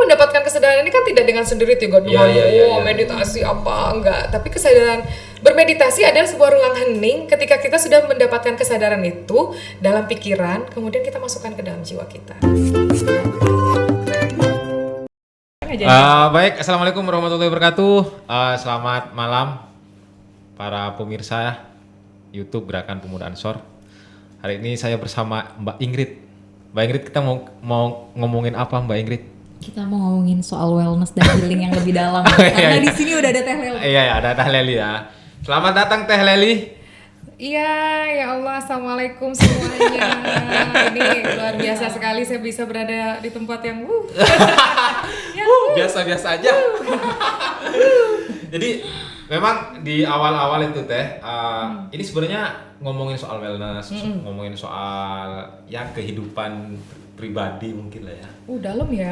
mendapatkan kesadaran ini kan tidak dengan sendiri tiga meditasi apa enggak, tapi kesadaran bermeditasi adalah sebuah ruang hening ketika kita sudah mendapatkan kesadaran itu dalam pikiran, kemudian kita masukkan ke dalam jiwa kita. Baik, assalamualaikum warahmatullahi wabarakatuh. Selamat malam para pemirsa YouTube Gerakan Pemuda Ansor. Hari ini saya bersama Mbak Ingrid. Mbak Ingrid, kita mau ngomongin apa, Mbak Ingrid? Kita mau ngomongin soal wellness dan healing yang lebih dalam. Karena di sini udah ada Teh Leli. Iya, ada Teh Leli ya. Selamat datang Teh Leli. Iya, ya Allah, assalamualaikum semuanya. Ini luar biasa sekali saya bisa berada di tempat yang biasa-biasa aja. Jadi memang di awal-awal itu Teh, ini sebenarnya ngomongin soal wellness, ngomongin soal ya kehidupan pribadi mungkin lah ya. Dalam ya.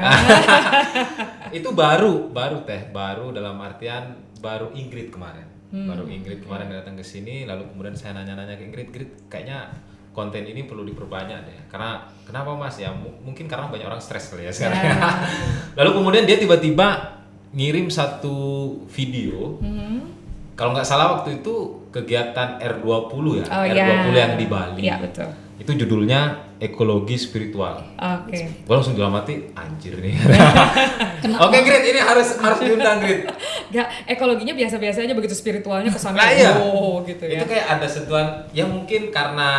Itu baru Teh, baru dalam artian baru Ingrid kemarin. Baru Ingrid kemarin datang ke sini, lalu kemudian saya nanya-nanya ke Ingrid, kayaknya konten ini perlu diperbanyak deh. Karena kenapa Mas ya? Mungkin karena banyak orang stres kali ya sekarang. Lalu kemudian dia tiba-tiba ngirim satu video. Kalau nggak salah waktu itu kegiatan R20 ya, R20 yang di Bali. Iya, betul. Itu judulnya ekologi spiritual. Oke. Gue langsung dalam hati, anjir nih. Oke Grid, ini harus diundang Grid. Gak, ekologinya biasa-biasa aja, begitu spiritualnya kesana. Nah, iya. Gitu ya. Itu kayak ada sentuhan, ya mungkin karena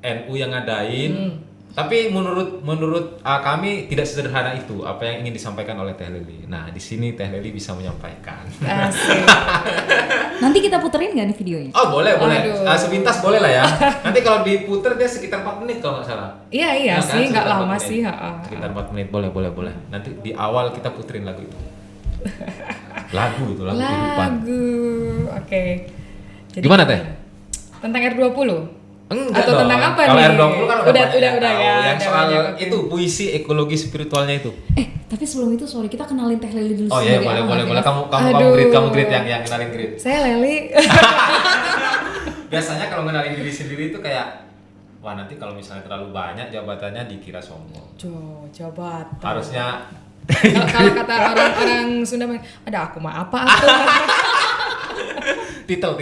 NU yang ngadain. Tapi menurut kami tidak sederhana itu apa yang ingin disampaikan oleh Teh Leli. Nah, di sini Teh Leli bisa menyampaikan. Asik. Nanti kita puterin nggak nih videonya? Oh boleh. Sepintas boleh lah ya. Nanti kalau diputer dia sekitar 4 menit kalau nggak salah. Iya Nah, sih, nggak lama menit. sih. Sekitar 4 menit, boleh. Nanti di awal kita puterin lagu itu. lagu kehidupan. Oke. Jadi Gimana Teh? Tentang R20? Enggak atau dong. tentang apa kalau nih? Kalau R20 kan udah ya. Yang soal banyak, itu puisi ekologi spiritualnya itu. Tapi sebelum itu sorry, kita kenalin Teh Leli dulu. Oh iya, boleh. Kamu Grid yang kenalin Grid. Saya Leli. Biasanya kalau kenalin diri sendiri itu kayak, wah nanti kalau misalnya terlalu banyak jabatannya dikira sombong. Jabatan. Harusnya kalau kata orang Sunda, ada aku mah apa aku. titel.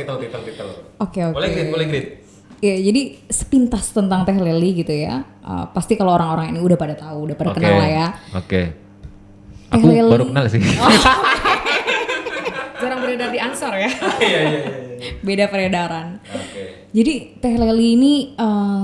Oke. Boleh Grid. Ya, jadi sepintas tentang Teh Leli gitu ya. Pasti kalau orang-orang ini udah pada tahu, udah pada kenal lah ya. Oke. Teh Aku Leli. baru kenal sih. Jarang beredar di Ansor ya. Iya. Beda peredaran. Oke. Jadi Teh Leli ini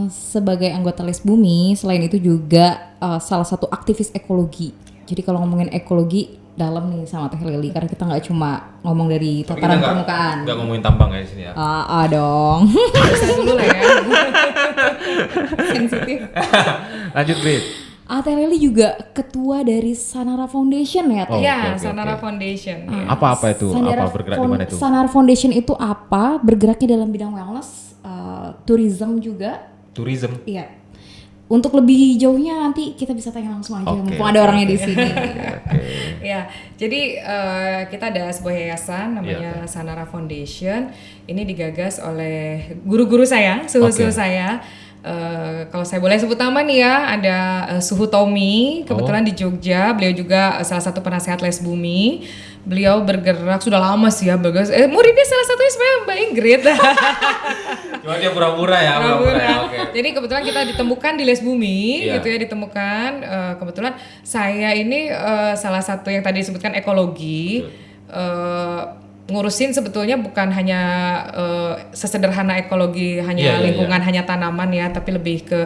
sebagai anggota Les Bumi, selain itu juga salah satu aktivis ekologi. Jadi kalau ngomongin ekologi dalam nih sama Teh Leli, karena kita nggak cuma ngomong dari tataran permukaan. Nggak ngomongin tambang ya di sini ya. Dong. Bisa dulu lah ya. Sensitif. Lanjut Grid. Teh Leli juga ketua dari Sanara Foundation ya Teh? Iya, oke. Sanara Foundation. Apa itu? Apa bergerak di mana itu? Sanara Foundation itu apa? Bergeraknya dalam bidang wellness, tourism juga. Tourism. Iya. Untuk lebih jauhnya nanti kita bisa tanya langsung aja, mumpung ada orangnya di sini. Ya, jadi kita ada sebuah yayasan namanya Sanara Foundation. Ini digagas oleh guru-guru saya, suhu-suhu saya. Kalau saya boleh sebut nama nih ya, ada Suhu Tommy, kebetulan di Jogja. Beliau juga salah satu penasehat Les Bumi. Beliau bergerak sudah lama sih ya, muridnya salah satunya sebenarnya Mbak Ingrid. Cuma dia pura-pura ya. Okay. Jadi kebetulan kita ditemukan di Les Bumi, gitu ya, ditemukan. Kebetulan saya ini salah satu yang tadi disebutkan ekologi. Ngurusin sebetulnya bukan hanya sesederhana ekologi hanya lingkungan hanya tanaman ya, tapi lebih ke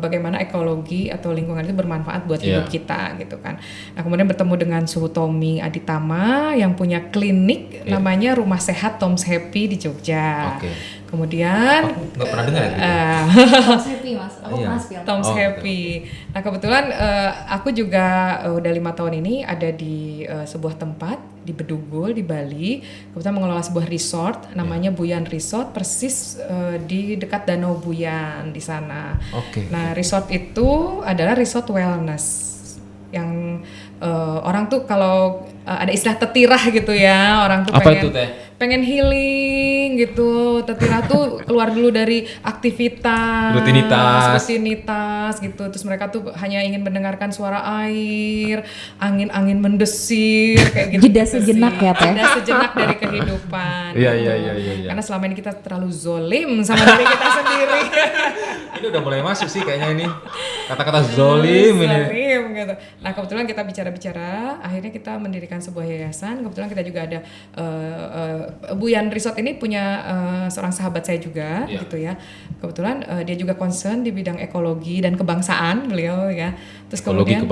bagaimana ekologi atau lingkungan itu bermanfaat buat hidup kita gitu kan. Nah kemudian bertemu dengan Suhu Tommy Aditama yang punya klinik namanya Rumah Sehat Tom's Happy di Jogja. Kemudian aku nggak pernah dengar ya. Tom's Happy Mas, aku pernah spill. Tom's Happy. Nah kebetulan aku juga udah 5 tahun ini ada di sebuah tempat di Bedugul di Bali. Kebetulan mengelola sebuah resort namanya Buyan Resort, persis di dekat Danau Buyan di sana. Nah resort itu adalah resort wellness yang orang tuh kalau ada istilah tetirah gitu ya, orang tuh pengen healing gitu. Tetira tuh keluar dulu dari aktivitas, rutinitas gitu. Terus mereka tuh hanya ingin mendengarkan suara air, angin-angin mendesir kayak gitu. Jeda sejenak ya Teh. Jeda sejenak dari kehidupan. Iya. Karena selama ini kita terlalu zolim sama diri kita sendiri. Ini udah mulai masuk sih kayaknya ini kata-kata zolim ini. Zolim gitu. Nah kebetulan kita bicara-bicara, akhirnya kita mendirikan sebuah yayasan. Kebetulan kita juga ada Buyan Resort ini punya seorang sahabat saya juga, gitu ya. Kebetulan dia juga concern di bidang ekologi dan kebangsaan beliau ya. Terus kemudian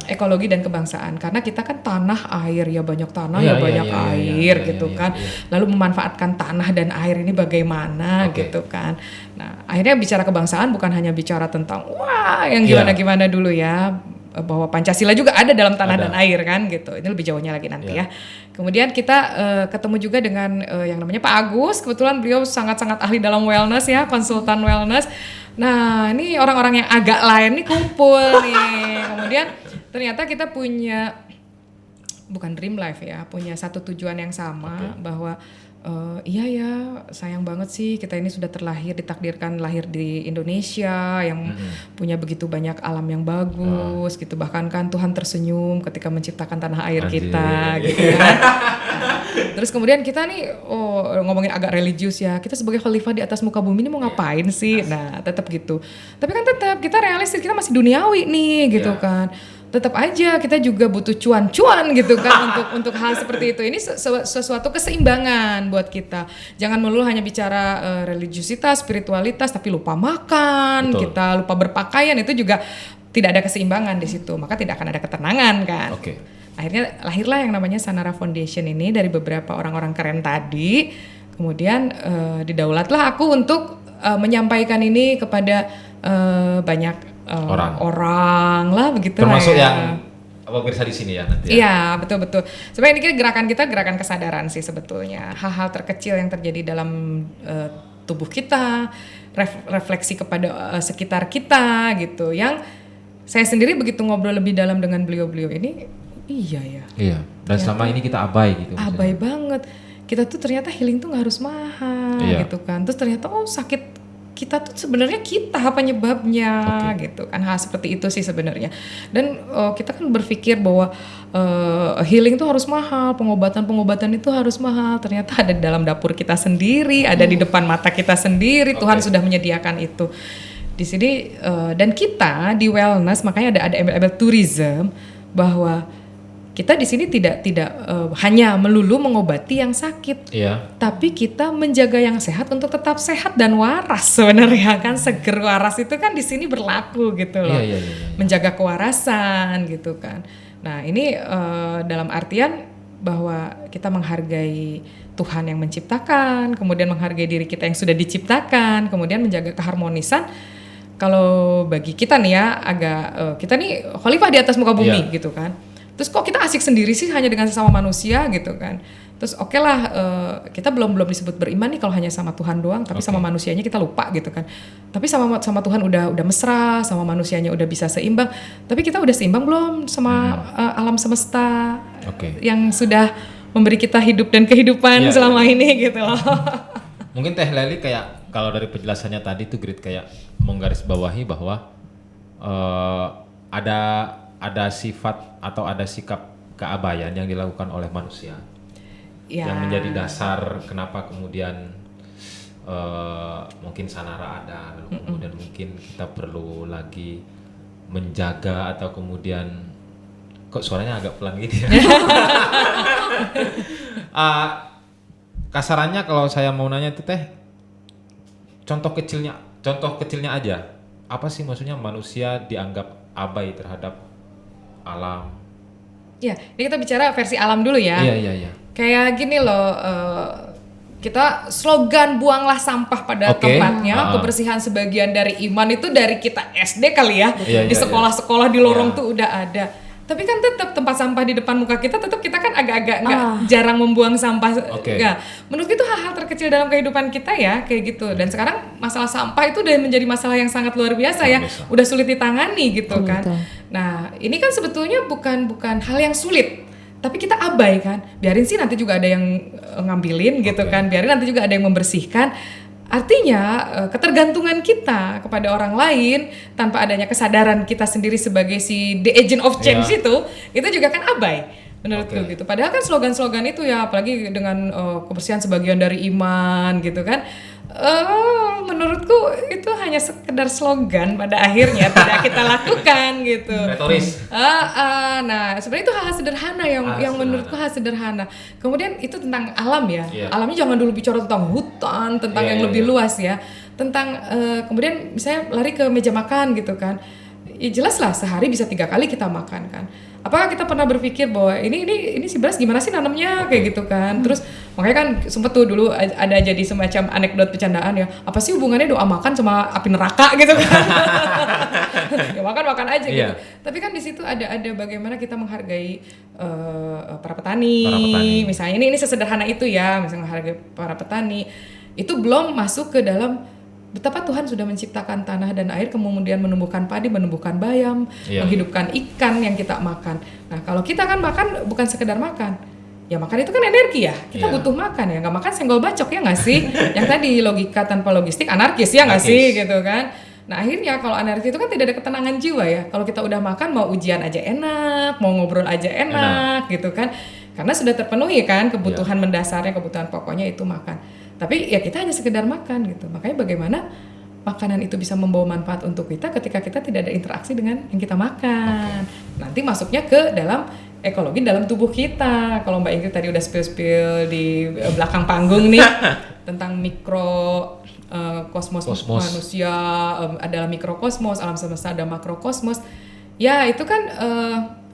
ekologi dan kebangsaan, karena kita kan tanah air ya, banyak tanah banyak air gitu kan. Lalu memanfaatkan tanah dan air ini bagaimana gitu kan. Nah akhirnya bicara kebangsaan bukan hanya bicara tentang wah yang gimana-gimana dulu ya, bahwa Pancasila juga ada dalam tanah dan air kan gitu. Ini lebih jauhnya lagi nanti ya. Kemudian kita ketemu juga dengan yang namanya Pak Agus. Kebetulan beliau sangat-sangat ahli dalam wellness ya, konsultan wellness. Nah ini orang-orang yang agak lain nih kumpul nih. Kemudian ternyata kita punya bukan dream life ya, punya satu tujuan yang sama, bahwa iya ya, sayang banget sih kita ini sudah ditakdirkan lahir di Indonesia yang punya begitu banyak alam yang bagus gitu. Bahkan kan Tuhan tersenyum ketika menciptakan tanah air kita gitu kan. Terus kemudian kita nih ngomongin agak religius ya, kita sebagai khalifah di atas muka bumi ini mau ngapain sih? Nah tetap gitu. Tapi kan tetap kita realistis, kita masih duniawi nih gitu kan. Tetap aja kita juga butuh cuan-cuan gitu kan untuk hal seperti itu. Ini sesuatu keseimbangan buat kita. Jangan melulu hanya bicara religiusitas, spiritualitas, tapi lupa makan, kita lupa berpakaian, itu juga tidak ada keseimbangan di situ. Maka tidak akan ada ketenangan kan. Akhirnya lahirlah yang namanya Sanara Foundation ini dari beberapa orang-orang keren tadi. Kemudian didaulatlah aku untuk menyampaikan ini kepada banyak orang lah begitu. Termasuk ya. yang pemirsa di sini ya nanti. Iya betul. Sebenarnya ini gerakan kita gerakan kesadaran sih sebetulnya. Hal-hal terkecil yang terjadi dalam tubuh kita, refleksi kepada sekitar kita gitu. Yang saya sendiri begitu ngobrol lebih dalam dengan beliau-beliau ini, iya. Dan ternyata, selama ini kita abai gitu. Abai banget. Kita tuh ternyata healing tuh nggak harus mahal gitu kan. Terus ternyata sakit kita tuh sebenarnya kita penyebabnya gitu kan, hal seperti itu sih sebenarnya. Dan kita kan berpikir bahwa healing itu harus mahal, pengobatan itu harus mahal. Ternyata ada di dalam dapur kita sendiri, ada di depan mata kita sendiri. Tuhan sudah menyediakan itu di sini. Dan kita di wellness makanya ada embel-embel tourism, bahwa kita di sini tidak hanya melulu mengobati yang sakit, tapi kita menjaga yang sehat untuk tetap sehat dan waras sebenarnya kan. Seger waras itu kan di sini berlaku gitu loh. Menjaga kewarasan gitu kan. Nah ini dalam artian bahwa kita menghargai Tuhan yang menciptakan, kemudian menghargai diri kita yang sudah diciptakan, kemudian menjaga keharmonisan. Kalau bagi kita nih ya kita nih khalifah di atas muka bumi gitu kan. Terus kok kita asik sendiri sih hanya dengan sesama manusia gitu kan. Terus kita belum disebut beriman nih kalau hanya sama Tuhan doang, tapi sama manusianya kita lupa gitu kan. Tapi sama Tuhan udah mesra, sama manusianya udah bisa seimbang. Tapi kita udah seimbang belum sama alam semesta yang sudah memberi kita hidup dan kehidupan selama ini gitu loh. Mungkin Teh Leli kayak kalau dari penjelasannya tadi tuh Grit kayak menggarisbawahi bahwa ada sifat atau ada sikap keabayan yang dilakukan oleh manusia yang menjadi dasar kenapa kemudian mungkin Sanara ada, lalu kemudian mungkin kita perlu lagi menjaga atau kemudian kok suaranya agak pelan gitu ya. Kasarannya kalau saya mau nanya itu Teh, contoh kecilnya aja, apa sih maksudnya manusia dianggap abai terhadap alam? Ya, ini kita bicara versi alam dulu ya. Iya. Kayak gini loh, kita slogan buanglah sampah pada tempatnya, kebersihan sebagian dari iman itu dari kita SD kali ya. Di sekolah-sekolah di lorong tuh udah ada. Tapi kan tetap tempat sampah di depan muka kita tetap kita kan agak-agak jarang membuang sampah. Ya, menurut itu hal-hal terkecil dalam kehidupan kita ya kayak gitu. Dan sekarang masalah sampah itu udah menjadi masalah yang sangat luar biasa ya. Udah sulit ditangani gitu kan. Nah, ini kan sebetulnya bukan hal yang sulit. tapi kita abai kan, biarin sih nanti juga ada yang ngambilin gitu kan, biarin nanti juga ada yang membersihkan. Artinya ketergantungan kita kepada orang lain tanpa adanya kesadaran kita sendiri sebagai si the agent of change itu juga kan abai menurutku gitu. Padahal kan slogan-slogan itu ya, apalagi dengan kebersihan sebagian dari iman gitu kan. Menurutku itu hanya sekedar slogan pada akhirnya tidak kita lakukan gitu. Retoris. Nah sebenarnya itu hal sederhana yang menurutku hal sederhana. Kemudian itu tentang alam ya. Alamnya jangan dulu bicara tentang hutan, tentang yang lebih luas ya. Tentang kemudian misalnya lari ke meja makan gitu kan. Ya jelas lah sehari bisa 3 kali kita makan kan. Apakah kita pernah berpikir bahwa ini si beras gimana sih nanamnya kayak gitu kan? Terus makanya kan sempet tuh dulu ada jadi semacam anekdot bercandaan ya. Apa sih hubungannya doa makan sama api neraka gitu kan? Ya makan aja gitu. Tapi kan di situ ada bagaimana kita menghargai para petani. Misalnya ini sesederhana itu ya, misalnya menghargai para petani. Itu belum masuk ke dalam betapa Tuhan sudah menciptakan tanah dan air, kemudian menumbuhkan padi, menumbuhkan bayam, menghidupkan ikan yang kita makan. Nah kalau kita kan makan bukan sekedar makan, ya makan itu kan energi ya, kita butuh makan ya, nggak makan senggol bacok ya nggak sih? Yang tadi logika tanpa logistik anarkis ya nggak sih gitu kan? Nah akhirnya kalau anarkis itu kan tidak ada ketenangan jiwa ya. Kalau kita udah makan mau ujian aja enak, mau ngobrol aja enak gitu kan, karena sudah terpenuhi kan kebutuhan mendasarnya, kebutuhan pokoknya itu makan. Tapi ya kita hanya sekedar makan gitu. Makanya bagaimana makanan itu bisa membawa manfaat untuk kita ketika kita tidak ada interaksi dengan yang kita makan. Nanti masuknya ke dalam ekologi dalam tubuh kita. Kalau Mbak Ingrid tadi udah spill di belakang panggung nih tentang kosmos manusia adalah mikrokosmos, alam semesta ada makrokosmos. Ya itu kan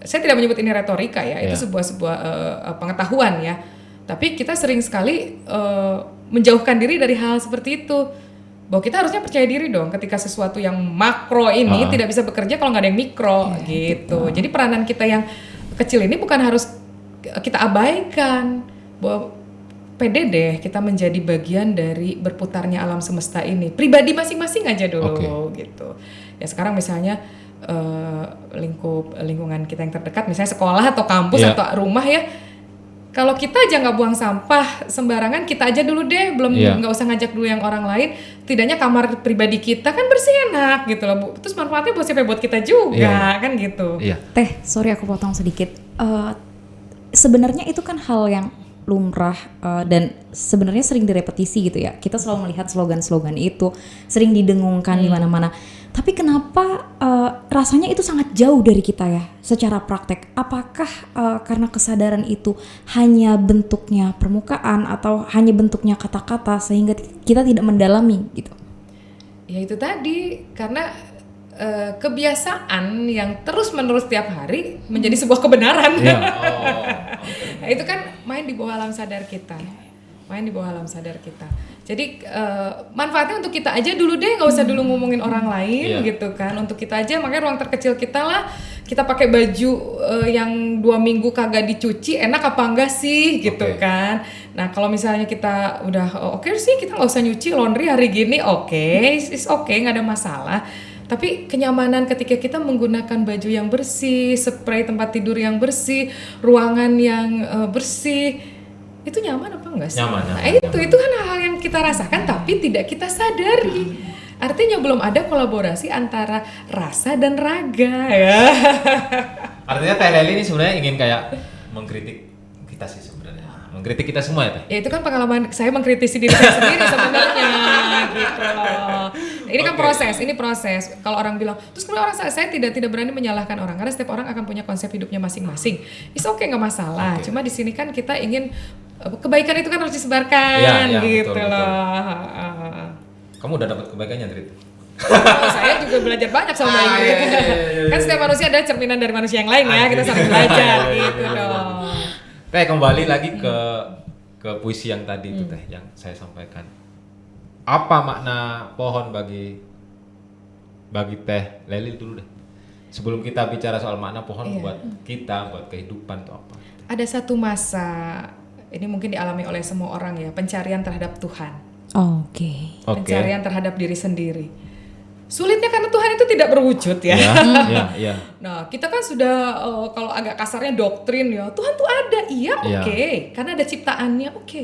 saya tidak menyebut ini retorika ya, itu sebuah pengetahuan ya. Tapi kita sering sekali menjauhkan diri dari hal seperti itu. Bahwa kita harusnya percaya diri dong ketika sesuatu yang makro ini tidak bisa bekerja kalau nggak ada yang mikro gitu. Jadi peranan kita yang kecil ini bukan harus kita abaikan. Bahwa pede deh kita menjadi bagian dari berputarnya alam semesta ini. Pribadi masing-masing aja dulu gitu. Ya sekarang misalnya lingkungan kita yang terdekat, misalnya sekolah atau kampus atau rumah ya. Kalau kita aja nggak buang sampah sembarangan, kita aja dulu deh, belum nggak usah ngajak dulu yang orang lain. Tidaknya kamar pribadi kita kan bersih enak gitu loh Bu. Terus manfaatnya buat siapa? Buat kita juga kan gitu. Teh, sorry aku potong sedikit. Sebenarnya itu kan hal yang lumrah dan sebenarnya sering direpetisi gitu ya. Kita selalu melihat slogan-slogan itu sering didengungkan di mana-mana. Tapi kenapa rasanya itu sangat jauh dari kita ya secara praktek? Apakah karena kesadaran itu hanya bentuknya permukaan atau hanya bentuknya kata-kata sehingga kita tidak mendalami gitu? Ya itu tadi, karena kebiasaan yang terus-menerus tiap hari menjadi sebuah kebenaran. Nah, itu kan main di bawah alam sadar kita. Jadi manfaatnya untuk kita aja dulu deh, nggak usah dulu ngomongin orang lain gitu kan. Untuk kita aja, makanya ruang terkecil kita lah. Kita pakai baju yang 2 minggu kagak dicuci, enak apa enggak sih gitu kan. Nah kalau misalnya kita udah oke sih, kita nggak usah nyuci laundry hari gini, it's okay, nggak ada masalah. Tapi kenyamanan ketika kita menggunakan baju yang bersih, spray tempat tidur yang bersih, ruangan yang bersih, itu nyaman apa enggak sih? Nyaman. Itu kan hal yang kita rasakan tapi tidak kita sadari. Artinya belum ada kolaborasi antara rasa dan raga ya. Artinya Teh Lely ini sebenarnya ingin kayak mengkritik kita sih sebenarnya. Mengkritik kita semua ya Teh? Ya itu kan pengalaman saya mengkritisi diri saya sendiri sebenarnya gitu loh. Ini kan proses. Kalau orang bilang, terus kalau orang saya tidak berani menyalahkan orang karena setiap orang akan punya konsep hidupnya masing-masing. It's okay, nggak masalah. Cuma di sini kan kita ingin kebaikan itu kan harus disebarkan gitu betul. Kamu udah dapat kebaikannya Trit? Saya juga belajar banyak sama Mbak Ingrid. Kan setiap manusia adalah cerminan dari manusia yang lain ya, kita saling belajar gitu dong. Teh, kembali lagi ke puisi yang tadi itu Teh, yang saya sampaikan. Apa makna pohon bagi Teh Lely dulu deh. Sebelum kita bicara soal makna pohon buat kita, buat kehidupan itu apa? Ada satu masa, ini mungkin dialami oleh semua orang ya, pencarian terhadap Tuhan. Oke. Pencarian terhadap diri sendiri. sulitnya karena Tuhan itu tidak berwujud ya. Iya. Nah, kita kan sudah kalau agak kasarnya doktrin ya, Tuhan tuh ada, iya oke. Karena ada ciptaannya, oke.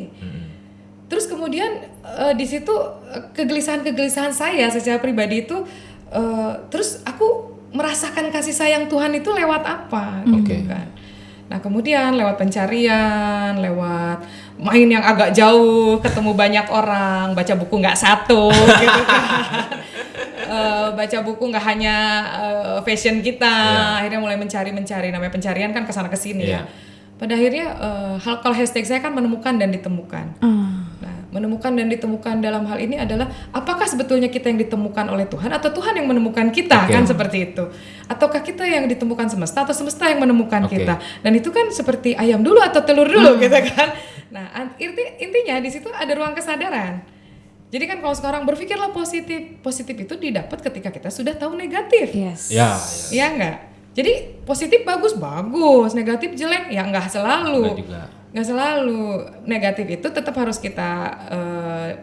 Terus kemudian di situ kegelisahan saya secara pribadi itu, terus aku merasakan kasih sayang Tuhan itu lewat apa, gitu kan. Nah kemudian lewat pencarian, lewat main yang agak jauh, ketemu banyak orang, baca buku nggak satu, gitu kan. Baca buku nggak hanya fashion kita, akhirnya mulai mencari, namanya pencarian kan kesana kesini ya. Pada akhirnya kalau hashtag saya kan menemukan dan ditemukan. Nah, menemukan dan ditemukan dalam hal ini adalah apakah sebetulnya kita yang ditemukan oleh Tuhan atau Tuhan yang menemukan kita, kan seperti itu. Ataukah kita yang ditemukan semesta atau semesta yang menemukan kita. Dan itu kan seperti ayam dulu atau telur dulu gitu kan. Nah, intinya di situ ada ruang kesadaran. Jadi kan kalau sekarang berpikirlah positif itu didapat ketika kita sudah tahu negatif. Ya enggak? Jadi positif bagus, negatif jelek ya enggak selalu. Nggak selalu. Negatif itu tetap harus kita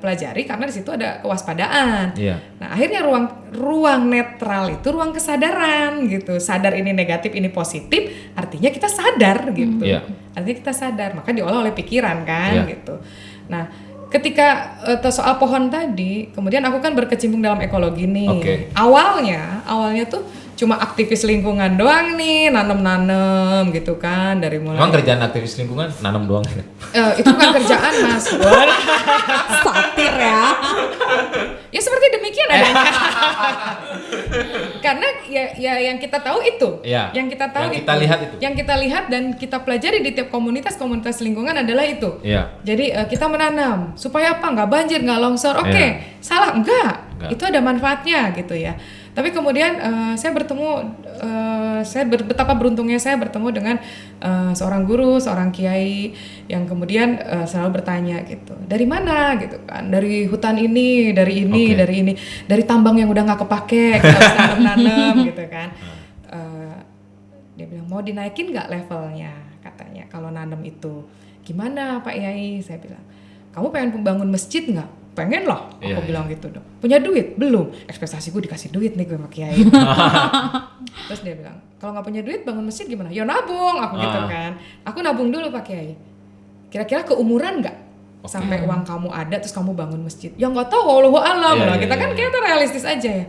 pelajari karena di situ ada kewaspadaan. Nah, akhirnya ruang netral itu ruang kesadaran gitu. Sadar ini negatif, ini positif, artinya kita sadar gitu. Artinya kita sadar, maka diolah oleh pikiran kan gitu. Nah, ketika soal pohon tadi, kemudian aku kan berkecimpung dalam ekologi nih. Awalnya tuh cuma aktivis lingkungan doang nih, nanem gitu kan dari mulai. Emang kerjaan aktivis lingkungan nanam doang? Itu bukan kerjaan Mas. Satir ya. Ya seperti demikian adanya. Karena ya yang kita tahu itu, yang kita tahu yang kita lihat itu, yang kita lihat dan kita pelajari di tiap komunitas lingkungan adalah itu. Jadi kita menanam supaya apa? Nggak banjir, nggak longsor. Oke, salah enggak? Itu ada manfaatnya gitu ya. Tapi kemudian saya betapa beruntungnya saya bertemu dengan seorang guru, seorang kiai yang kemudian selalu bertanya gitu, dari mana gitu kan, dari hutan ini, dari ini, dari tambang yang udah nggak kepake, kita harus nanam gitu kan. Dia bilang mau dinaikin nggak levelnya, katanya kalau nanam itu. Gimana Pak Yai? Saya bilang, kamu pengen membangun masjid nggak? Pengen lah, aku bilang gitu dong. Punya duit? Belum. Ekspektasi gue dikasih duit nih gue sama Kiai. Terus dia bilang, kalau nggak punya duit bangun masjid gimana? Ya nabung, aku gitu kan. Aku nabung dulu Pak Kiai. Kira-kira keumuran nggak? Sampai uang kamu ada terus kamu bangun masjid? Ya nggak tahu, wallahu alam. Kita kan kita realistis aja ya.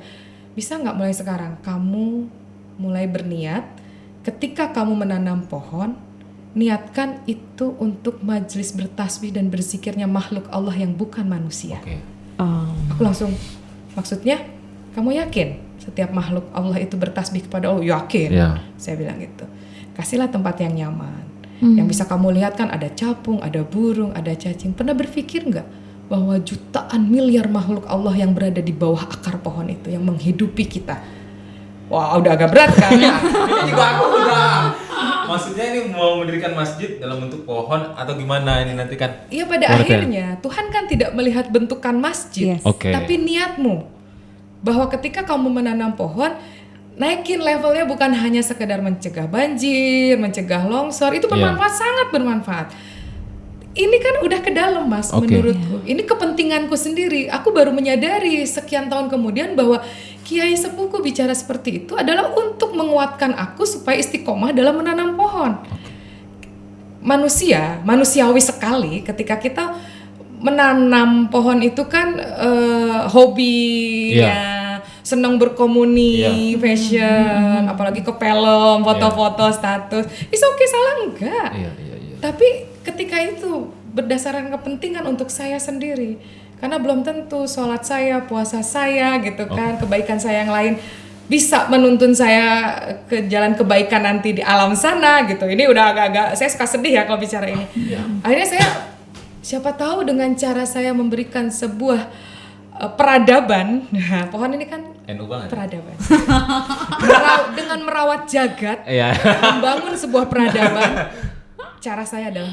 Bisa nggak mulai sekarang? Kamu mulai berniat, ketika kamu menanam pohon, niatkan itu untuk majelis bertasbih dan berzikirnya makhluk Allah yang bukan manusia. Aku langsung, maksudnya kamu yakin setiap makhluk Allah itu bertasbih kepada Allah? Yakin. Saya bilang gitu. Kasihlah tempat yang nyaman. Yang bisa kamu lihat kan ada capung, ada burung, ada cacing. Pernah berpikir nggak bahwa jutaan miliar makhluk Allah yang berada di bawah akar pohon itu yang menghidupi kita? Wah, udah agak berat kan? Ini juga aku udah. Maksudnya ini mau mendirikan masjid dalam bentuk pohon atau gimana ini nanti kan? Iya, pada akhirnya Tuhan kan tidak melihat bentukan masjid, tapi niatmu. Bahwa ketika kamu menanam pohon, naikin levelnya bukan hanya sekedar mencegah banjir, mencegah longsor, itu bermanfaat, sangat bermanfaat. Ini kan udah ke dalam Mas, menurutku. Ini kepentinganku sendiri. Aku baru menyadari sekian tahun kemudian bahwa Kiai sepuhku bicara seperti itu adalah untuk menguatkan aku supaya istiqomah dalam menanam pohon. Manusiawi sekali ketika kita menanam pohon itu kan hobi ya, senang berkomuni, fashion, apalagi ke film, foto-foto, status. It's okay, salah enggak? Tapi ketika itu berdasarkan kepentingan untuk saya sendiri, karena belum tentu sholat saya, puasa saya gitu kan, kebaikan saya yang lain bisa menuntun saya ke jalan kebaikan nanti di alam sana gitu. Ini udah agak-agak, saya suka sedih ya kalau bicara ini. Akhirnya saya, siapa tahu dengan cara saya memberikan sebuah peradaban, nah, pohon ini kan peradaban. Dengan merawat jagat, membangun sebuah peradaban. Cara saya adalah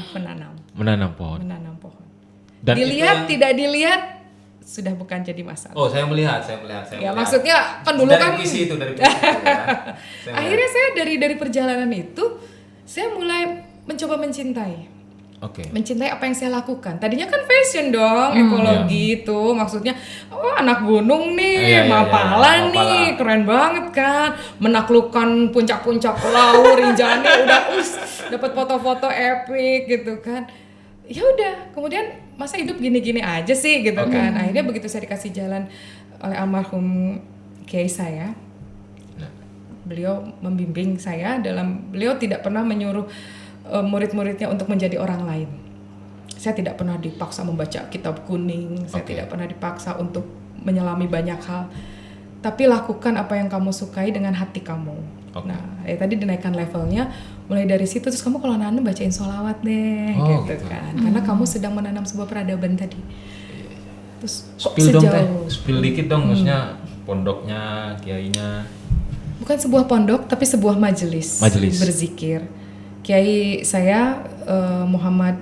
menanam pohon. Dan dilihat tidak dilihat sudah bukan jadi masalah. Oh, saya melihat. Ya, maksudnya kan dulu kan dari itu ya. Akhirnya saya dari perjalanan itu saya mulai mencoba mencintai. Oke. mencintai apa yang saya lakukan. Tadinya kan fashion dong, ekologi itu maksudnya, oh anak gunung nih, Mapala nih, keren banget kan, menaklukkan puncak-puncak Lawu, Rinjani, udah dapat foto-foto epic gitu kan. Ya udah, kemudian masa hidup gini-gini aja sih gitu kan. Akhirnya begitu saya dikasih jalan oleh almarhum kiai saya, beliau membimbing saya beliau tidak pernah menyuruh murid-muridnya untuk menjadi orang lain. Saya tidak pernah dipaksa membaca kitab kuning, saya tidak pernah dipaksa untuk menyelami banyak hal. Tapi lakukan apa yang kamu sukai dengan hati kamu. Nah, tadi dinaikkan levelnya, mulai dari situ terus kamu kalau nanam bacain sholawat deh, gitu kan. Karena kamu sedang menanam sebuah peradaban tadi. Terus spill dong teh, spill dikit dong, maksudnya pondoknya, kiainya. Bukan sebuah pondok, tapi sebuah majelis. Berzikir. Kiai saya Muhammad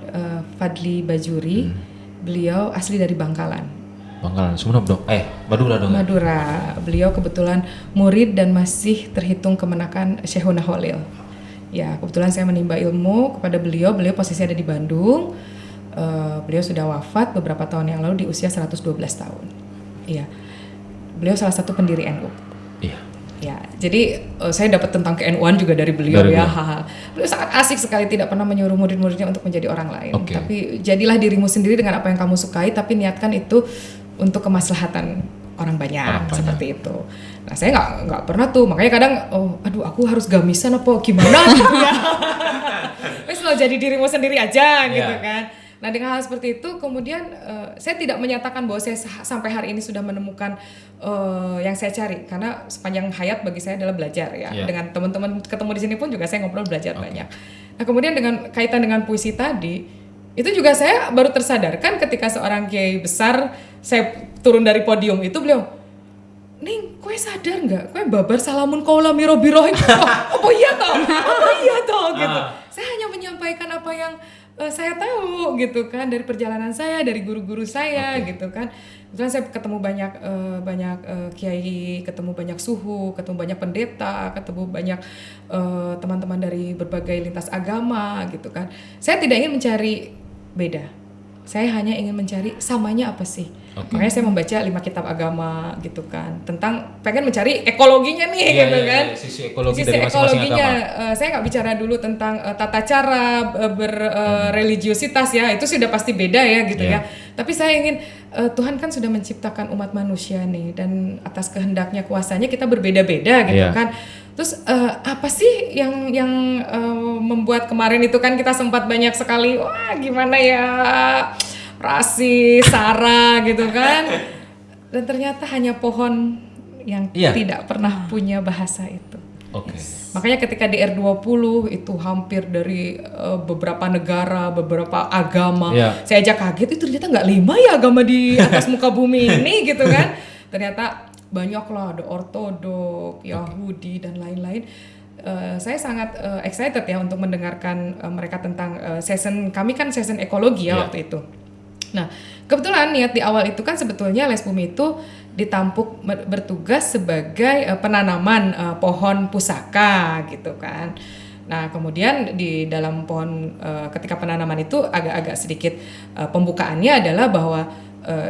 Fadli Bajuri, beliau asli dari Bangkalan. Bangkalan, Sumeneb dong? Madura dong? Madura. Beliau kebetulan murid dan masih terhitung kemenakan Syekhuna Holil. Ya, kebetulan saya menimba ilmu kepada beliau posisi ada di Bandung. Beliau sudah wafat beberapa tahun yang lalu di usia 112 tahun. Iya. Beliau salah satu pendiri NU. Iya. Ya, jadi saya dapat tentang ke-NU-an juga dari beliau ya. Beliau sangat asik sekali, tidak pernah menyuruh murid-muridnya untuk menjadi orang lain. Tapi jadilah dirimu sendiri dengan apa yang kamu sukai, tapi niatkan itu untuk kemaslahatan orang banyak. Seperti itu. Nah, saya nggak pernah tuh, makanya kadang aduh aku harus gamisan apa gimana gitu ya. Wes lo jadi dirimu sendiri aja gitu kan. Nah, dengan hal seperti itu kemudian saya tidak menyatakan bahwa saya sampai hari ini sudah menemukan yang saya cari, karena sepanjang hayat bagi saya adalah belajar ya. Dengan teman-teman ketemu di sini pun juga saya ngobrol belajar banyak. Nah, kemudian dengan kaitan dengan puisi tadi, itu juga saya baru tersadarkan ketika seorang kiai besar, saya turun dari podium itu, beliau, "Ning, kowe sadar nggak? Kowe babar salamun kaula miro birohin." Apa iya toh gitu. Saya hanya menyampaikan apa yang saya tahu gitu kan, dari perjalanan saya, dari guru-guru saya gitu kan. Kebetulan saya ketemu banyak kiai, ketemu banyak suhu, ketemu banyak pendeta, ketemu banyak teman-teman dari berbagai lintas agama gitu kan. Saya tidak ingin mencari beda, saya hanya ingin mencari samanya apa sih. Makanya saya membaca 5 kitab agama gitu kan, tentang pengen mencari ekologinya nih gitu kan. Sisi ekologi dari masing-masing agama. Saya nggak bicara dulu tentang tata cara berreligiositas ya, itu sudah pasti beda ya gitu ya. Tapi saya ingin Tuhan kan sudah menciptakan umat manusia nih, dan atas kehendaknya kuasanya kita berbeda-beda gitu kan. Terus apa sih yang membuat kemarin itu kan kita sempat banyak sekali, wah gimana ya, rasis, sara gitu kan. Dan ternyata hanya pohon yang tidak pernah punya bahasa itu. Makanya ketika di R20 itu hampir dari beberapa negara, beberapa agama, saya aja kaget, itu ternyata nggak 5 ya agama di atas muka bumi ini gitu kan. Ternyata banyak lah, ada Ortodok, Yahudi dan lain-lain. Saya sangat excited ya untuk mendengarkan mereka tentang season kami kan season ekologi ya waktu itu. Nah, kebetulan niat di awal itu kan sebetulnya Les Bumi itu ditampuk bertugas sebagai penanaman pohon pusaka gitu kan. Nah, kemudian di dalam pohon ketika penanaman itu agak-agak sedikit pembukaannya adalah bahwa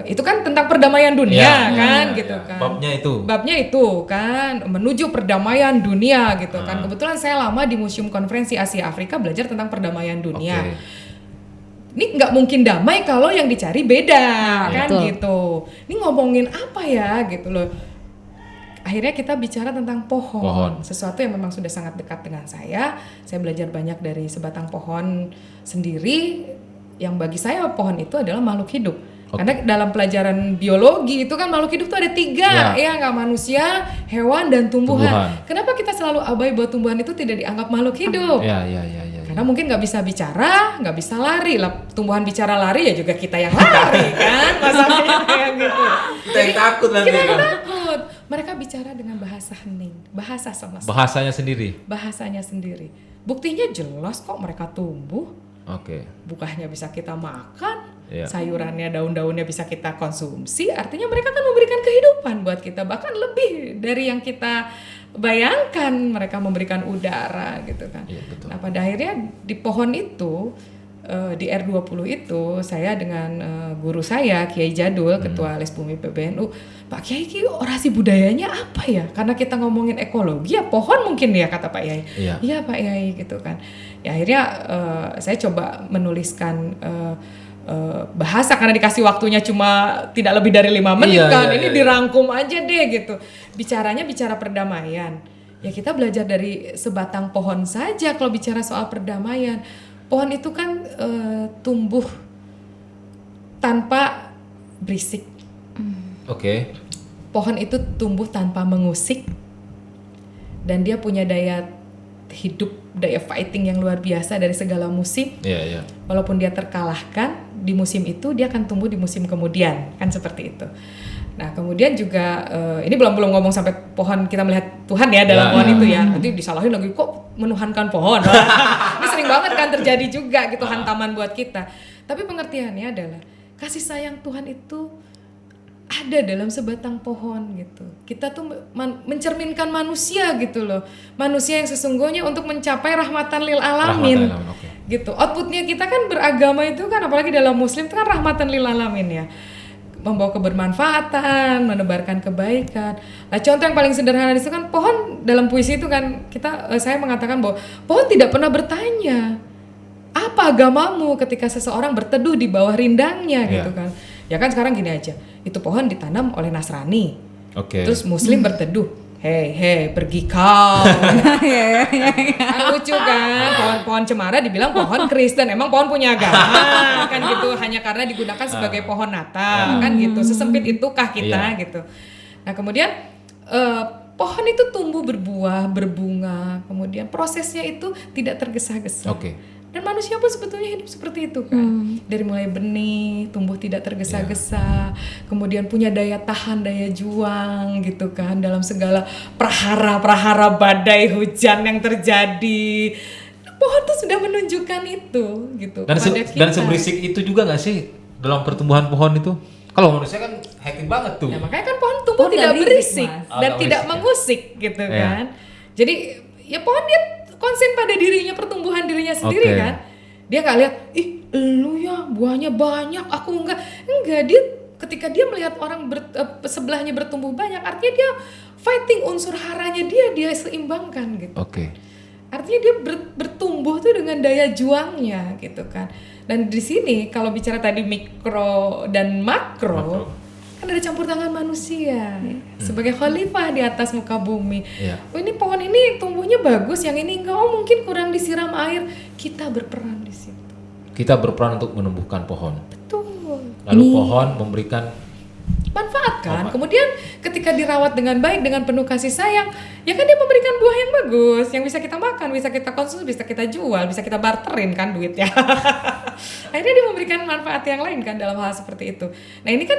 itu kan tentang perdamaian dunia gitu kan. Babnya itu kan menuju perdamaian dunia gitu kan. Kebetulan saya lama di Museum Konferensi Asia Afrika belajar tentang perdamaian dunia. Ini nggak mungkin damai kalau yang dicari beda kan gitu. Ini ngomongin apa ya gitu loh. Akhirnya kita bicara tentang pohon, sesuatu yang memang sudah sangat dekat dengan saya. Saya belajar banyak dari sebatang pohon sendiri, yang bagi saya pohon itu adalah makhluk hidup. Karena dalam pelajaran biologi itu kan makhluk hidup itu ada 3, ya nggak, manusia, hewan, dan tumbuhan. Kenapa kita selalu abai bahwa tumbuhan itu tidak dianggap makhluk hidup? Karena mungkin nggak bisa bicara, nggak bisa lari lah. Tumbuhan bicara lari ya juga kita yang lari kan, masalahnya kayak gitu. Kita yang takut nanti. Kita yang takut. Mereka bicara dengan bahasa hening, bahasa sama sekali. Bahasanya sendiri. Buktinya jelas kok mereka tumbuh. Bukannya bisa kita makan, sayurannya, daun-daunnya bisa kita konsumsi. Artinya mereka kan memberikan kehidupan buat kita, bahkan lebih dari yang kita bayangkan. Mereka memberikan udara gitu kan. Nah, pada akhirnya di pohon itu di R20 itu saya dengan guru saya Kiai Jadul, ketua Les Bumi PBNU, Pak Kiai orasi budayanya apa ya? Karena kita ngomongin ekologi ya pohon mungkin ya, kata Pak Yai. Iya Pak Yai gitu kan. Ya akhirnya saya coba menuliskan bahasa karena dikasih waktunya cuma tidak lebih dari 5 menit ini dirangkum aja deh gitu. Bicaranya bicara perdamaian. Ya kita belajar dari sebatang pohon saja kalau bicara soal perdamaian. Pohon itu kan tumbuh tanpa berisik. Pohon itu tumbuh tanpa mengusik dan dia punya daya hidup, daya fighting yang luar biasa dari segala musim. Walaupun dia terkalahkan di musim itu, dia akan tumbuh di musim kemudian, kan seperti itu. Nah kemudian juga ini belum ngomong sampai pohon kita melihat Tuhan ya dalam pohon itu ya. Nanti disalahin lagi kok menuhankan pohon. Ini sering banget kan terjadi juga gitu, hantaman buat kita. Tapi pengertiannya adalah kasih sayang Tuhan itu ada dalam sebatang pohon gitu. Kita tuh mencerminkan manusia gitu loh. Manusia yang sesungguhnya untuk mencapai rahmatan lil alamin. Gitu. Outputnya kita kan beragama itu kan, apalagi dalam muslim itu kan rahmatan lil alamin ya. Membawa kebermanfaatan, menebarkan kebaikan. Nah, contoh yang paling sederhana itu kan pohon dalam puisi itu kan saya mengatakan bahwa pohon tidak pernah bertanya apa agamamu ketika seseorang berteduh di bawah rindangnya gitu kan. Ya kan sekarang gini aja, itu pohon ditanam oleh Nasrani, terus Muslim berteduh, hei pergi kau, kan lucu kan, pohon cemara dibilang pohon Kristen, emang pohon punya agama, kan gitu, hanya karena digunakan sebagai pohon Natal, kan gitu, sesempit itukah kita gitu. Nah kemudian pohon itu tumbuh berbuah, berbunga, kemudian prosesnya itu tidak tergesa-gesa. Dan manusia pun sebetulnya hidup seperti itu kan. Dari mulai benih, tumbuh tidak tergesa-gesa, kemudian punya daya tahan, daya juang gitu kan dalam segala prahara badai hujan yang terjadi. Pohon tuh sudah menunjukkan itu gitu kepada kita. Dan seberisik itu juga nggak sih dalam pertumbuhan pohon itu? Kalau manusia kan hektik banget tuh. Ya makanya kan pohon tumbuh tidak berisik dan tidak mengusik gitu kan. Jadi ya pohon dia konsen pada dirinya, pertumbuhan dirinya sendiri kan. Dia gak lihat, ih lu ya buahnya banyak, aku enggak. Dia ketika dia melihat orang sebelahnya bertumbuh banyak, artinya dia fighting unsur haranya dia seimbangkan gitu. Artinya dia bertumbuh tuh dengan daya juangnya gitu kan. Dan di sini kalau bicara tadi mikro dan makro. Kan ada campur tangan manusia sebagai khalifah di atas muka bumi. Oh ini pohon ini tumbuhnya bagus, yang ini enggak, mungkin kurang disiram air. Kita berperan di situ. Kita berperan untuk menumbuhkan pohon. Betul. Lalu pohon memberikan manfaat kan. Kemudian ketika dirawat dengan baik, dengan penuh kasih sayang, ya kan dia memberikan buah yang bagus, yang bisa kita makan, bisa kita konsumsi, bisa kita jual, bisa kita barterin kan duitnya. Akhirnya dia memberikan manfaat yang lain kan dalam hal seperti itu. Nah ini kan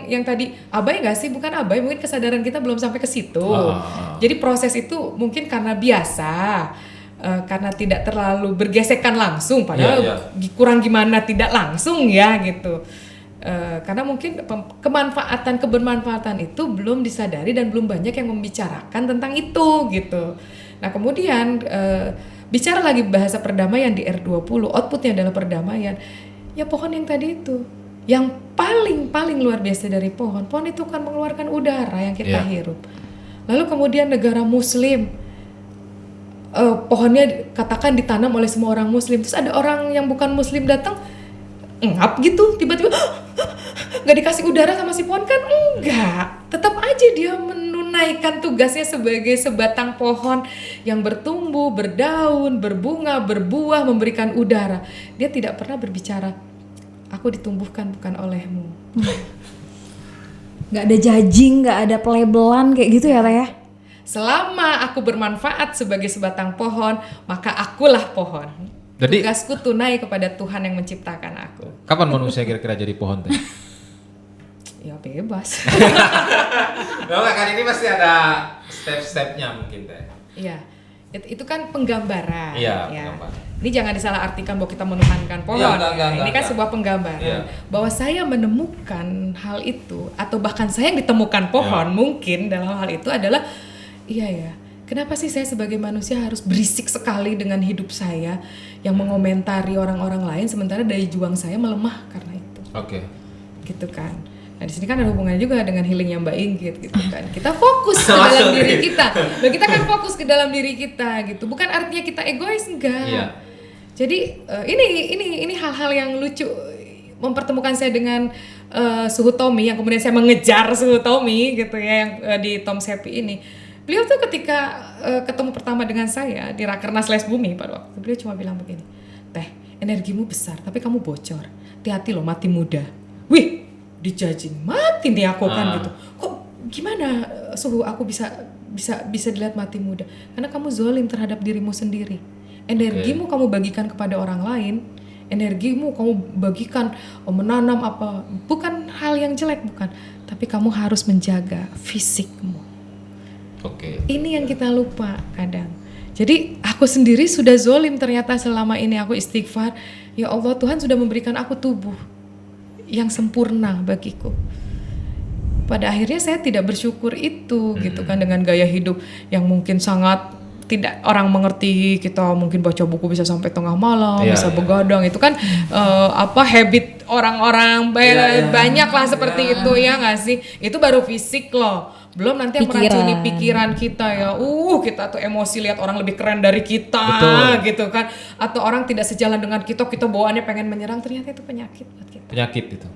yang tadi abai nggak sih? Bukan abai, mungkin kesadaran kita belum sampai ke situ. Jadi proses itu mungkin karena biasa. Karena tidak terlalu bergesekan langsung, padahal kurang gimana tidak langsung ya gitu. Karena mungkin kebermanfaatan itu belum disadari dan belum banyak yang membicarakan tentang itu gitu. Nah kemudian bicara lagi bahasa perdamaian di R20, outputnya adalah perdamaian. Ya pohon yang tadi itu, yang paling luar biasa dari pohon itu kan mengeluarkan udara yang kita hirup. Lalu kemudian negara Muslim, pohonnya katakan ditanam oleh semua orang Muslim, terus ada orang yang bukan Muslim datang ngap gitu, tiba-tiba nggak dikasih udara sama si pohon kan? Enggak, tetap aja dia menunaikan tugasnya sebagai sebatang pohon yang bertumbuh, berdaun, berbunga, berbuah, memberikan udara. Dia tidak pernah berbicara, aku ditumbuhkan bukan olehmu. Nggak ada judging, nggak ada pelabelan kayak gitu ya Teh ya? Selama aku bermanfaat sebagai sebatang pohon, maka akulah pohon. Jadi, tugasku tunai kepada Tuhan yang menciptakan aku. Kapan manusia kira-kira jadi pohon Teh? Ya bebas. Nah, kan ini pasti ada step-stepnya mungkin Teh. Iya, itu kan penggambaran. Iya, ya. penggambaran. Ini jangan disalahartikan bahwa kita menuhankan pohon. Ini kan sebuah penggambaran. Bahwa saya menemukan hal itu, atau bahkan saya yang ditemukan pohon mungkin dalam hal itu adalah, iya ya. Kenapa sih saya sebagai manusia harus berisik sekali dengan hidup saya? yang mengomentari orang-orang lain, sementara daya juang saya melemah karena itu. Oke. Gitu kan. Nah di sini kan ada hubungannya juga dengan healingnya Mbak Inggit gitu kan. Kita fokus ke dalam diri kita. Nah, kita kan fokus ke dalam diri kita gitu. Bukan artinya kita egois, enggak. Iya. Jadi ini hal-hal yang lucu mempertemukan saya dengan Suhu Tommy yang kemudian saya mengejar Suhu Tommy gitu ya yang di Tom's Happy ini. Beliau tuh ketika ketemu pertama dengan saya di Rakernas Les Bumi pada waktu, beliau cuma bilang begini, "Teh, energimu besar tapi kamu bocor. Hati-hati loh, mati muda." Wih, dijajing mati nih aku kan gitu. Kok gimana Suhu aku bisa dilihat mati muda? Karena kamu zolim terhadap dirimu sendiri. Energimu kamu bagikan kepada orang lain. Energimu kamu bagikan menanam apa, bukan hal yang jelek, bukan, tapi kamu harus menjaga fisikmu. Oke. Ini yang kita lupa kadang. Jadi aku sendiri sudah zolim ternyata selama ini aku istighfar. Ya Allah, Tuhan sudah memberikan aku tubuh yang sempurna bagiku. Pada akhirnya saya tidak bersyukur itu gitu kan, dengan gaya hidup yang mungkin sangat tidak orang mengerti. Kita mungkin baca buku bisa sampai tengah malam, bisa begadang, itu kan habit orang-orang banyak lah seperti itu ya nggak sih? Itu baru fisik loh, belum nanti yang meracuni pikiran kita ya. Kita tuh emosi lihat orang lebih keren dari kita. Betul. Gitu kan, atau orang tidak sejalan dengan kita bawaannya pengen menyerang, ternyata itu penyakit buat kita. Penyakit itu.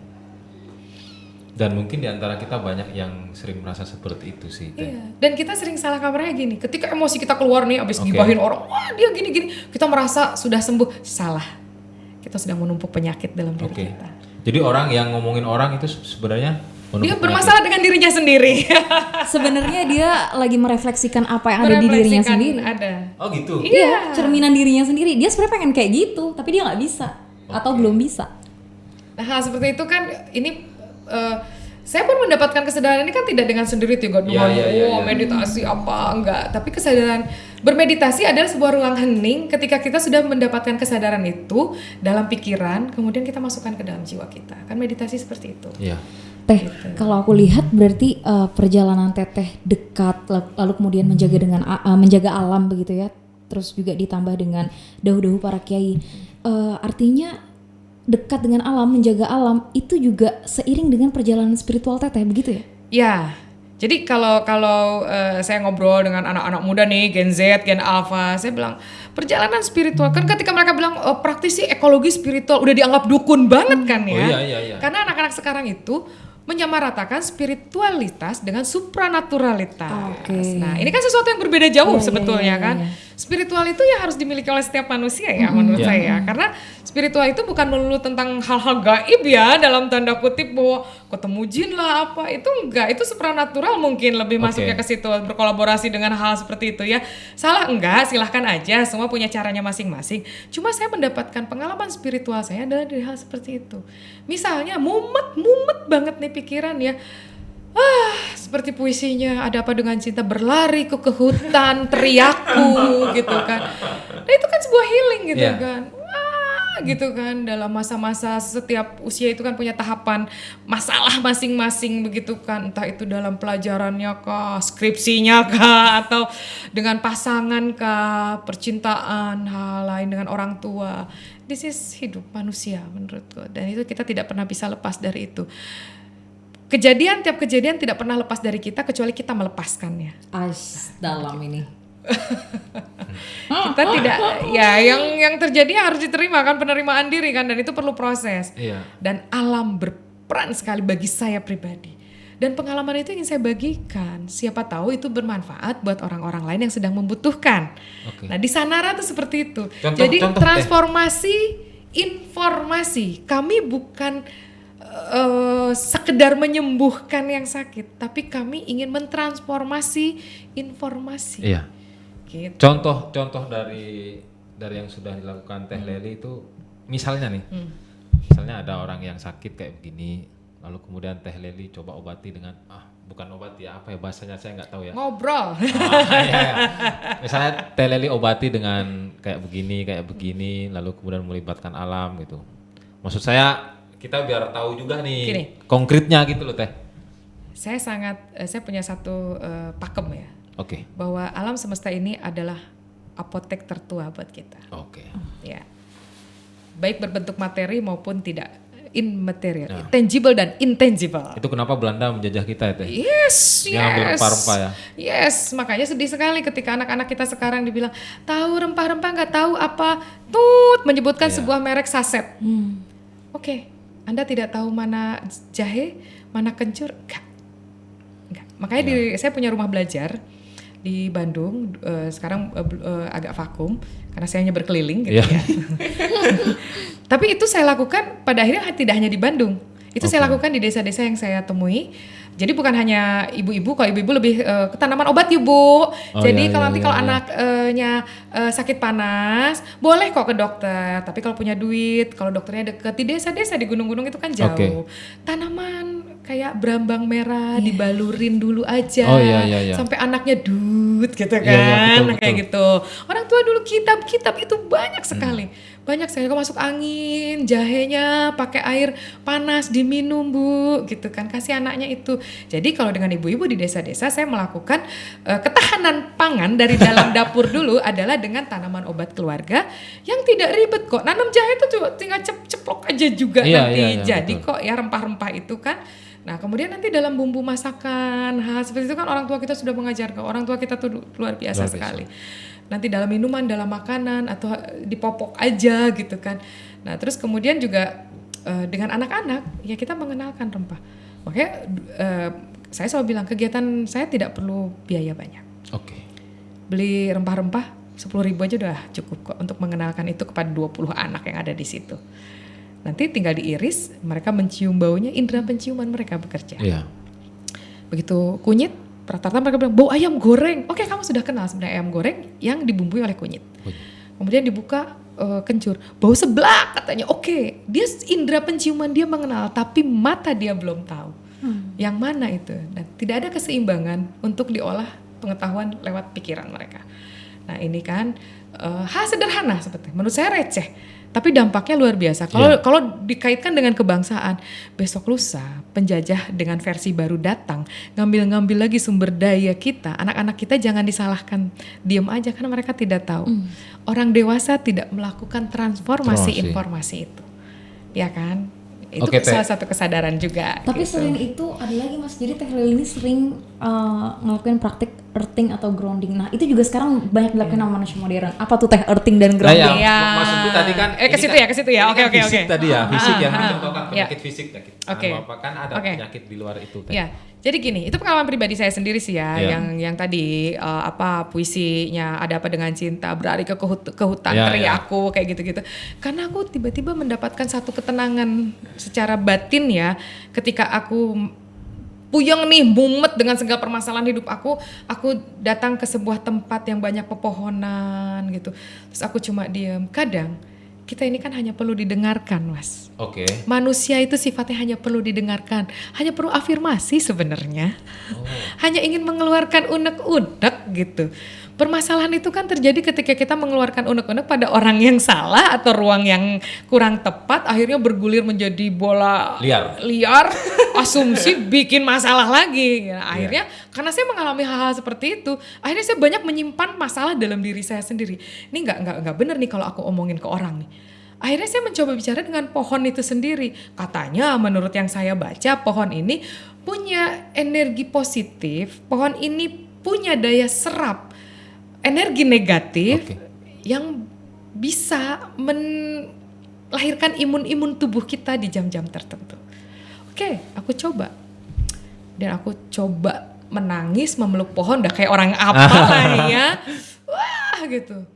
Dan mungkin di antara kita banyak yang sering merasa seperti itu sih. Iya. Dan kita sering salah kaprahnya gini, ketika emosi kita keluar nih abis gibahin orang, wah dia gini-gini, kita merasa sudah sembuh. Salah. Kita sedang menumpuk penyakit dalam diri kita. Jadi orang yang ngomongin orang itu sebenarnya dia bermasalah dengan dirinya sendiri. Sebenarnya dia lagi merefleksikan apa yang ada di dirinya sendiri. Ada. Oh gitu. Iya, cerminan dirinya sendiri. Dia sebenarnya pengen kayak gitu, tapi dia nggak bisa atau belum bisa. Nah, hal seperti itu kan ini saya pun mendapatkan kesadaran ini kan tidak dengan sendiri juga dengan meditasi apa enggak, tapi kesadaran bermeditasi adalah sebuah ruang hening ketika kita sudah mendapatkan kesadaran itu dalam pikiran, kemudian kita masukkan ke dalam jiwa kita. Kan meditasi seperti itu. Iya. Teh, kalau aku lihat berarti perjalanan Teteh dekat lalu kemudian menjaga alam begitu ya. Terus juga ditambah dengan dahulu para kiai. Artinya dekat dengan alam, menjaga alam itu juga seiring dengan perjalanan spiritual Teteh, begitu ya? Ya. Jadi kalau saya ngobrol dengan anak-anak muda nih, Gen Z, Gen Alpha, saya bilang perjalanan spiritual kan ketika mereka bilang praktisi ekologi spiritual udah dianggap dukun banget kan ya. Iya. Karena anak-anak sekarang itu menyamaratakan spiritualitas dengan supranaturalitas. Nah, ini kan sesuatu yang berbeda jauh sebetulnya kan. Spiritual itu ya harus dimiliki oleh setiap manusia ya menurut saya. Karena spiritual itu bukan melulu tentang hal-hal gaib ya, dalam tanda kutip bahwa ketemu jin lah apa, itu enggak, itu supranatural mungkin lebih masuknya ke situ, berkolaborasi dengan hal seperti itu ya. Salah enggak, silahkan aja, semua punya caranya masing-masing. Cuma saya mendapatkan pengalaman spiritual saya adalah dari hal seperti itu. Misalnya mumet banget nih pikiran ya. Seperti puisinya, ada apa dengan cinta, berlari ke hutan teriakku gitu kan. Nah itu kan sebuah healing gitu kan. Gitu kan, dalam masa-masa setiap usia itu kan punya tahapan masalah masing-masing begitu kan, entah itu dalam pelajarannya kah, skripsinya kah, atau dengan pasangan kah, percintaan, hal lain dengan orang tua. This is hidup manusia menurutku, dan itu kita tidak pernah bisa lepas dari itu. Tiap kejadian tidak pernah lepas dari kita kecuali kita melepaskannya. Dalam ini. Kita tidak, ya yang terjadi harus diterima kan, penerimaan diri kan, dan itu perlu proses. Dan alam berperan sekali bagi saya pribadi. Dan pengalaman itu ingin saya bagikan. Siapa tahu itu bermanfaat buat orang-orang lain yang sedang membutuhkan. Nah di Sanara tuh seperti itu. Jadi transformasi informasi. Kami bukan sekedar menyembuhkan yang sakit, tapi kami ingin mentransformasi informasi. Iya. Gitu. Contoh dari yang sudah dilakukan Teh Lely itu, misalnya nih, misalnya ada orang yang sakit kayak begini, lalu kemudian Teh Lely coba obati dengan bukan obati ya, apa ya bahasanya saya nggak tahu ya. Ngobrol. Ya. Misalnya Teh Lely obati dengan kayak begini, lalu kemudian melibatkan alam gitu. Maksud saya kita biar tahu juga nih gini, konkretnya gitu loh Teh. Saya punya satu pakem ya. Bahwa alam semesta ini adalah apotek tertua buat kita. Ya. baik berbentuk materi maupun tidak immaterial, tangible dan intangible. Itu kenapa Belanda menjajah kita ya Teh? Yes, Dia ngambil rempah-rempah ya. Yes, makanya sedih sekali ketika anak-anak kita sekarang dibilang tahu rempah-rempah nggak tahu apa, menyebutkan sebuah merek saset. Oke, Anda tidak tahu mana jahe, mana kencur, enggak. Makanya saya punya rumah belajar di Bandung, sekarang agak vakum karena saya hanya berkeliling gitu ya. Tapi itu saya lakukan pada akhirnya tidak hanya di Bandung. Itu saya lakukan di desa-desa yang saya temui. Jadi bukan hanya ibu-ibu, kalau ibu-ibu lebih ke tanaman obat yuk Bu. Jadi kalau nanti kalau anaknya sakit panas, boleh kok ke dokter. Tapi kalau punya duit, kalau dokternya deket di desa-desa di gunung-gunung itu kan jauh. Tanaman kayak berambang merah dibalurin dulu aja. Sampai anaknya gitu kan. Kayak gitu. Orang tua dulu kitab-kitab itu banyak sekali. Banyak sekali kok masuk angin, jahenya pakai air panas diminum Bu, gitu kan. Kasih anaknya itu. Jadi kalau dengan ibu-ibu di desa-desa saya melakukan ketahanan pangan dari dalam dapur dulu adalah dengan tanaman obat keluarga yang tidak ribet kok. Nanam jahe itu cuma tinggal ceplok aja juga jadi betul. Kok ya rempah-rempah itu kan. Nah kemudian nanti dalam bumbu masakan, hal seperti itu kan orang tua kita sudah mengajar kok. Orang tua kita tuh luar biasa sekali. Nanti dalam minuman, dalam makanan atau dipopok aja gitu kan. Nah terus kemudian juga dengan anak-anak ya kita mengenalkan rempah. Makanya saya selalu bilang kegiatan saya tidak perlu biaya banyak. Beli rempah-rempah 10.000 aja udah cukup kok untuk mengenalkan itu kepada 20 anak yang ada di situ. Nanti tinggal diiris, mereka mencium baunya, indera penciuman mereka bekerja. Begitu kunyit, rata-rata mereka bilang bau ayam goreng. Oke, kamu sudah kenal sebenarnya ayam goreng yang dibumbui oleh kunyit. Kemudian dibuka kencur, bau seblak katanya. Oke, dia indera penciuman dia mengenal, tapi mata dia belum tahu. Yang mana itu? Dan tidak ada keseimbangan untuk diolah pengetahuan lewat pikiran mereka. Nah ini kan hal sederhana seperti menurut saya receh. Tapi dampaknya luar biasa. Kalau dikaitkan dengan kebangsaan, besok lusa penjajah dengan versi baru datang, ngambil lagi sumber daya kita. Anak-anak kita jangan disalahkan, diam aja karena mereka tidak tahu. Orang dewasa tidak melakukan transformasi informasi itu, ya kan? Itu salah satu kesadaran juga. Tapi gitu. selain itu ada lagi Mas, jadi Teh Lili ini sering ngelakuin praktik earthing atau grounding. Nah itu juga sekarang banyak dilakukan sama manusia modern. Apa tuh Teh earthing dan grounding? Maksudku tadi kan ke situ ya. Oke. Fisik tadi ya, fisik yang dicontohkan penyakit fisik. Kan ada penyakit di luar itu. Ya, jadi gini, itu pengalaman pribadi saya sendiri sih ya, yang tadi puisinya ada apa dengan cinta, berlari ke hutan, teriakku kayak gitu-gitu. Karena aku tiba-tiba mendapatkan satu ketenangan secara batin ya, ketika aku puyeng nih, mumet dengan segala permasalahan hidup aku datang ke sebuah tempat yang banyak pepohonan gitu. Terus aku cuma diem. Kadang kita ini kan hanya perlu didengarkan, Mas. Manusia itu sifatnya hanya perlu didengarkan, hanya perlu afirmasi sebenarnya. Hanya ingin mengeluarkan unek-unek gitu. Permasalahan itu kan terjadi ketika kita mengeluarkan unek-unek pada orang yang salah atau ruang yang kurang tepat, akhirnya bergulir menjadi bola liar asumsi bikin masalah lagi. Nah, akhirnya karena saya mengalami hal-hal seperti itu, akhirnya saya banyak menyimpan masalah dalam diri saya sendiri. Ini nggak benar nih kalau aku omongin ke orang nih. Akhirnya saya mencoba bicara dengan pohon itu sendiri. Katanya menurut yang saya baca, pohon ini punya energi positif, pohon ini punya daya serap energi negatif yang bisa melahirkan imun tubuh kita di jam-jam tertentu. Aku coba. Dan aku coba menangis, memeluk pohon, udah kayak orang apa lah ya. Wah gitu.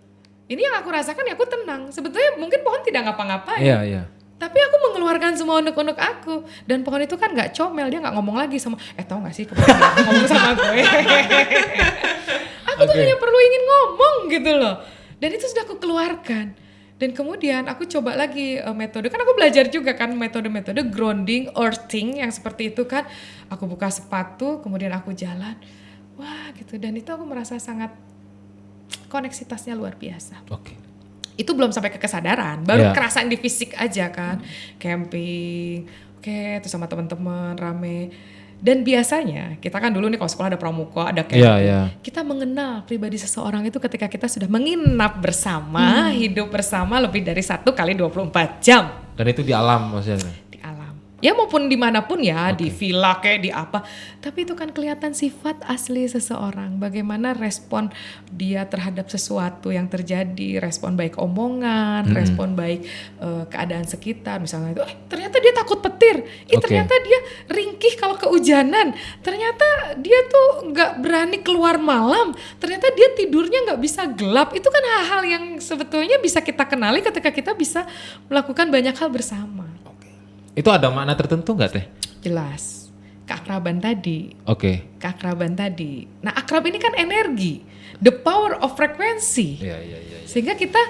Ini yang aku rasakan ya aku tenang. Sebetulnya mungkin pohon tidak ngapa-ngapain. Tapi aku mengeluarkan semua unek-unek aku. Dan pohon itu kan gak comel, dia gak ngomong lagi sama, tau gak sih kemarin aku ngomong sama gue. Aku tuh hanya perlu ingin ngomong gitu loh. Dan itu sudah aku keluarkan. Dan kemudian aku coba lagi metode, kan aku belajar juga kan metode-metode grounding, earthing yang seperti itu kan. Aku buka sepatu, kemudian aku jalan. Wah gitu, dan itu aku merasa sangat koneksitasnya luar biasa. Itu belum sampai ke kesadaran, baru kerasan di fisik aja kan. Camping, terus sama teman-teman rame. Dan biasanya kita kan dulu nih kalau sekolah ada pramuka, ada Iya, camping. iya. Kita mengenal pribadi seseorang itu ketika kita sudah menginap bersama, hidup bersama lebih dari 1 kali 24 jam Dan itu di alam maksudnya. di alam. Ya maupun dimanapun ya, di villa kayak di apa. Tapi itu kan kelihatan sifat asli seseorang. Bagaimana respon dia terhadap sesuatu yang terjadi. Respon baik omongan, respon baik keadaan sekitar. Misalnya itu, ternyata dia takut petir. Ternyata dia ringkih kalau kehujanan. Ternyata dia tuh gak berani keluar malam. Ternyata dia tidurnya gak bisa gelap. Itu kan hal-hal yang sebetulnya bisa kita kenali ketika kita bisa melakukan banyak hal bersama. Itu ada makna tertentu nggak Teh? Jelas, keakraban tadi. Oke. Keakraban tadi. Nah, akrab ini kan energi, the power of frekuensi. Iya. Sehingga kita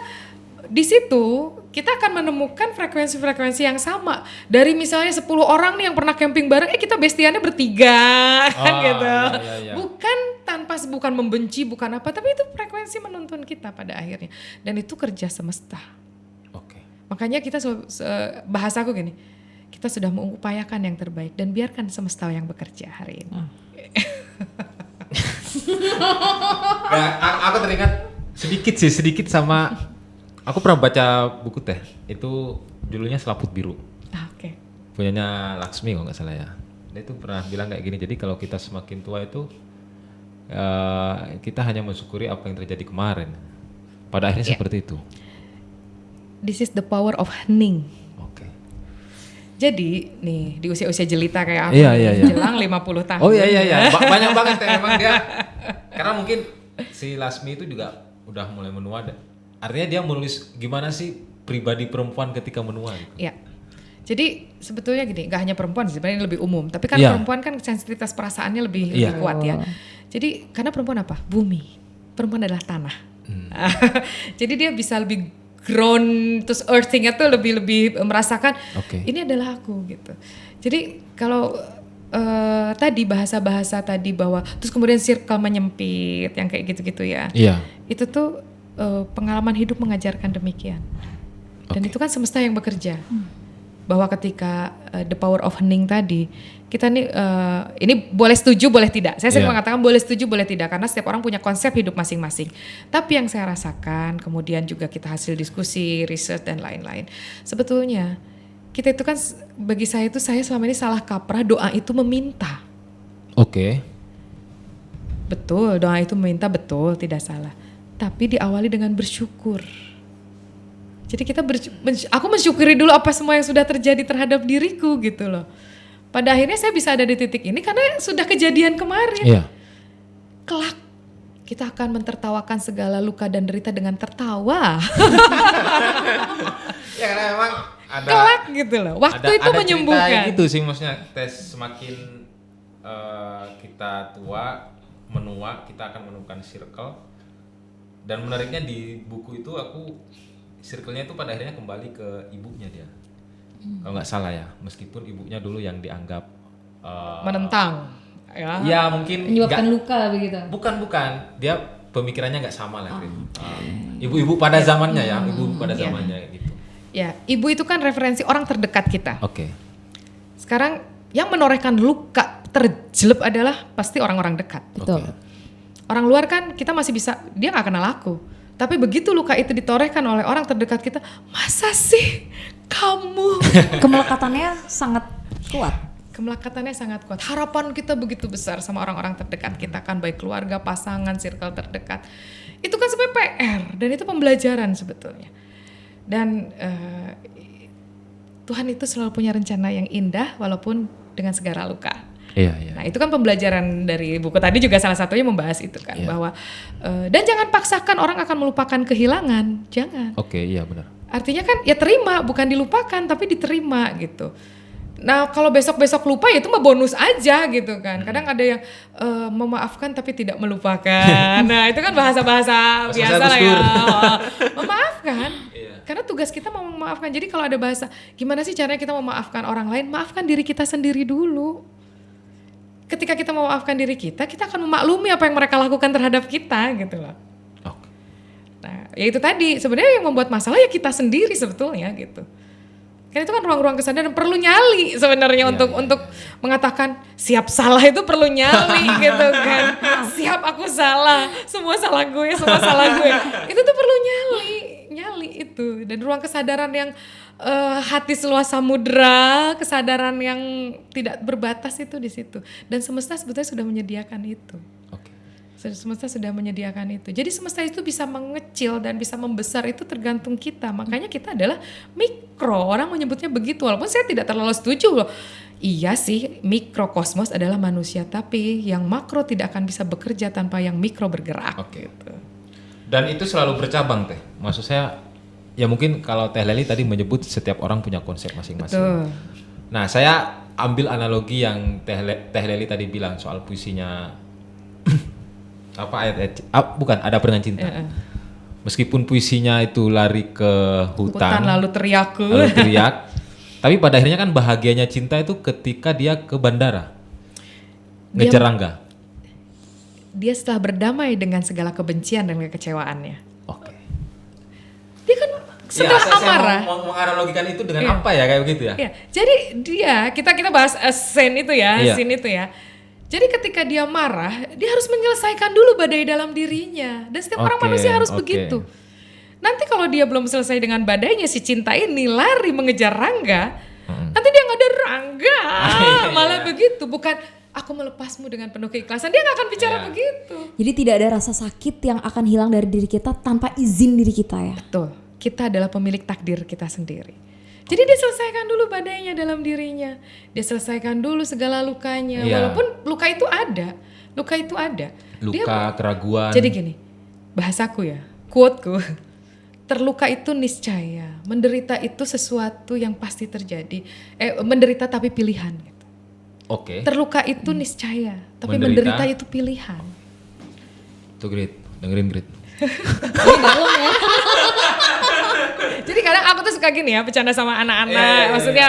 di situ kita akan menemukan frekuensi-frekuensi yang sama. Dari misalnya 10 orang nih yang pernah camping bareng, kita bestiannya bertiga kan gitu. Iya. Bukan membenci, bukan apa, tapi itu frekuensi menuntun kita pada akhirnya. Dan itu kerja semesta. Oke. Makanya kita bahasaku gini. Kita sudah mengupayakan yang terbaik dan biarkan semesta yang bekerja hari ini. Nah, aku teringat sedikit sama aku pernah baca buku Teh. Itu judulnya Selaput Biru. Oke. Punyanya Laksmi kalau nggak salah ya. Dia itu pernah bilang kayak gini. Jadi kalau kita semakin tua itu kita hanya mensyukuri apa yang terjadi kemarin. Pada akhirnya seperti itu. This is the power of hening. Oke. Jadi nih di usia-usia jelita kayak aku, Iya. jelang 50 tahun. Oh iya. Banyak banget ya emang dia. Karena mungkin si Lasmi itu juga udah mulai menua. Artinya dia menulis gimana sih pribadi perempuan ketika menua gitu. Iya. Jadi sebetulnya gini, nggak hanya perempuan sih, sebenarnya lebih umum. Tapi kan Iya. perempuan kan sensitivitas perasaannya lebih kuat ya. Jadi karena perempuan apa? Bumi. Perempuan adalah tanah. Jadi dia bisa lebih ground, terus earthing-nya tuh lebih merasakan ini adalah aku gitu. Jadi kalau tadi bahasa-bahasa tadi bahwa terus kemudian circle menyempit yang kayak gitu-gitu ya. Iya. Itu tuh pengalaman hidup mengajarkan demikian. Dan itu kan semesta yang bekerja. Bahwa ketika the power of hening tadi, kita nih ini boleh setuju boleh tidak. Saya sering mengatakan boleh setuju boleh tidak karena setiap orang punya konsep hidup masing-masing. Tapi yang saya rasakan, kemudian juga kita hasil diskusi, riset dan lain-lain. Sebetulnya kita itu kan bagi saya itu saya selama ini salah kaprah doa itu meminta. Oke. Betul, doa itu meminta betul, tidak salah. Tapi diawali dengan bersyukur. Jadi kita aku mensyukuri dulu apa semua yang sudah terjadi terhadap diriku gitu loh. Pada akhirnya saya bisa ada di titik ini karena sudah kejadian kemarin. Iya. Kelak kita akan mentertawakan segala luka dan derita dengan tertawa. Ya karena memang ada Kelak gitu loh. Waktu itu menyembuhkan. Ada gitu sih maksudnya tes semakin kita tua, menua, kita akan menemukan circle. Dan menariknya di buku itu circle-nya itu pada akhirnya kembali ke ibunya dia. Kalau nggak salah ya, meskipun ibunya dulu yang dianggap menentang ya. Ya mungkin Menyebabkan luka begitu. Bukan. Dia pemikirannya nggak sama lah. Ibu-ibu pada zamannya ya, ibu pada zamannya gitu. Ya, ibu itu kan referensi orang terdekat kita. Oke. Sekarang yang menorehkan luka terjelep adalah pasti orang-orang dekat. Betul. Orang luar kan kita masih bisa, dia gak kenal aku. Tapi begitu luka itu ditorehkan oleh orang terdekat kita, masa sih kamu? Kemelekatannya sangat kuat. Kemelekatannya sangat kuat. Harapan kita begitu besar sama orang-orang terdekat kita kan, baik keluarga, pasangan, circle terdekat. Itu kan sebenarnya PR dan itu pembelajaran sebetulnya. Dan Tuhan itu selalu punya rencana yang indah walaupun dengan segala luka. Iya. Nah itu kan pembelajaran dari buku tadi juga salah satunya membahas itu kan bahwa dan jangan paksakan orang akan melupakan kehilangan, jangan. Oke, iya benar. Artinya kan ya terima, bukan dilupakan tapi diterima gitu. Nah kalau besok-besok lupa ya itu mah bonus aja gitu kan. Kadang ada yang memaafkan tapi tidak melupakan. Nah itu kan bahasa-bahasa biasa lah ya. Memaafkan. Karena tugas kita mau memaafkan. Jadi kalau ada bahasa gimana sih caranya kita memaafkan orang lain, maafkan diri kita sendiri dulu. Ketika kita memaafkan diri kita akan memaklumi apa yang mereka lakukan terhadap kita gitu loh. Nah, ya itu tadi sebenarnya yang membuat masalah ya kita sendiri sebetulnya gitu. Kan itu kan ruang-ruang kesadaran perlu nyali sebenarnya untuk mengatakan siap salah itu perlu nyali gitu kan. Siap aku salah, semua salah gue. Itu tuh perlu nyali itu. Dan ruang kesadaran yang hati seluas samudra, kesadaran yang tidak berbatas itu di situ. Dan semesta sebetulnya sudah menyediakan itu. Semesta sudah menyediakan itu. Jadi semesta itu bisa mengecil dan bisa membesar itu tergantung kita. Makanya kita adalah mikro. Orang menyebutnya begitu. Walaupun saya tidak terlalu setuju loh. Iya sih, mikrokosmos adalah manusia. Tapi yang makro tidak akan bisa bekerja tanpa yang mikro bergerak. Gitu. Dan itu selalu bercabang Teh. Maksud saya, ya mungkin kalau Teh Leli tadi menyebut setiap orang punya konsep masing-masing. Betul. Nah saya ambil analogi yang Teh Leli tadi bilang soal puisinya bukan ada dengan cinta. Meskipun puisinya itu lari ke hutan lalu teriak, tapi pada akhirnya kan bahagianya cinta itu ketika dia ke bandara ngejar Rangga. Dia setelah berdamai dengan segala kebencian dan kekecewaannya. Oke. Dia kan sudah amarah. Saya menganalogikan itu dengan apa ya kayak begitu ya? Iya. Jadi kita bahas scene itu ya, scene itu ya. Jadi ketika dia marah, dia harus menyelesaikan dulu badai dalam dirinya. Dan setiap orang manusia harus begitu. Nanti kalau dia belum selesai dengan badainya, si cinta ini lari mengejar Rangga, nanti dia nggak ada Rangga. Malah begitu, bukan aku melepasmu dengan penuh keikhlasan. Dia nggak akan bicara begitu. Jadi tidak ada rasa sakit yang akan hilang dari diri kita tanpa izin diri kita ya. Betul, kita adalah pemilik takdir kita sendiri. Jadi dia selesaikan dulu badainya dalam dirinya. Dia selesaikan dulu segala lukanya. Walaupun luka itu ada. Luka, keraguan. Jadi gini, bahasaku ya, quoteku. Terluka itu niscaya. Menderita itu sesuatu yang pasti terjadi. Menderita tapi pilihan. Gitu. Terluka itu niscaya. Tapi menderita itu pilihan. Tuh Grit, dengerin Grit. Jadi kadang aku tuh suka gini ya, bercanda sama anak-anak, maksudnya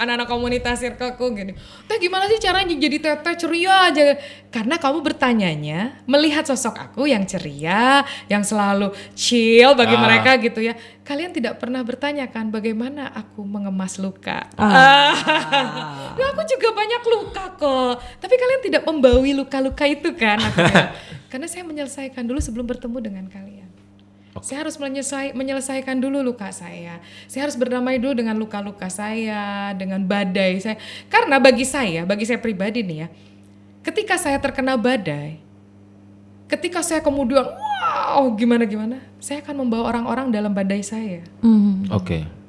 anak-anak komunitas circleku gini. Teh gimana sih caranya jadi teteh ceria aja? Karena kamu bertanyanya melihat sosok aku yang ceria, yang selalu chill bagi mereka gitu ya. Kalian tidak pernah bertanyakan bagaimana aku mengemas luka. Nah, aku juga banyak luka kok. Tapi kalian tidak membawi luka-luka itu kan? Karena saya menyelesaikan dulu sebelum bertemu dengan kalian. Saya harus menyelesaikan dulu luka saya. Saya harus berdamai dulu dengan luka-luka saya, dengan badai saya. Karena bagi saya pribadi nih ya, ketika saya terkena badai, ketika saya kemudian gimana, saya akan membawa orang-orang dalam badai saya.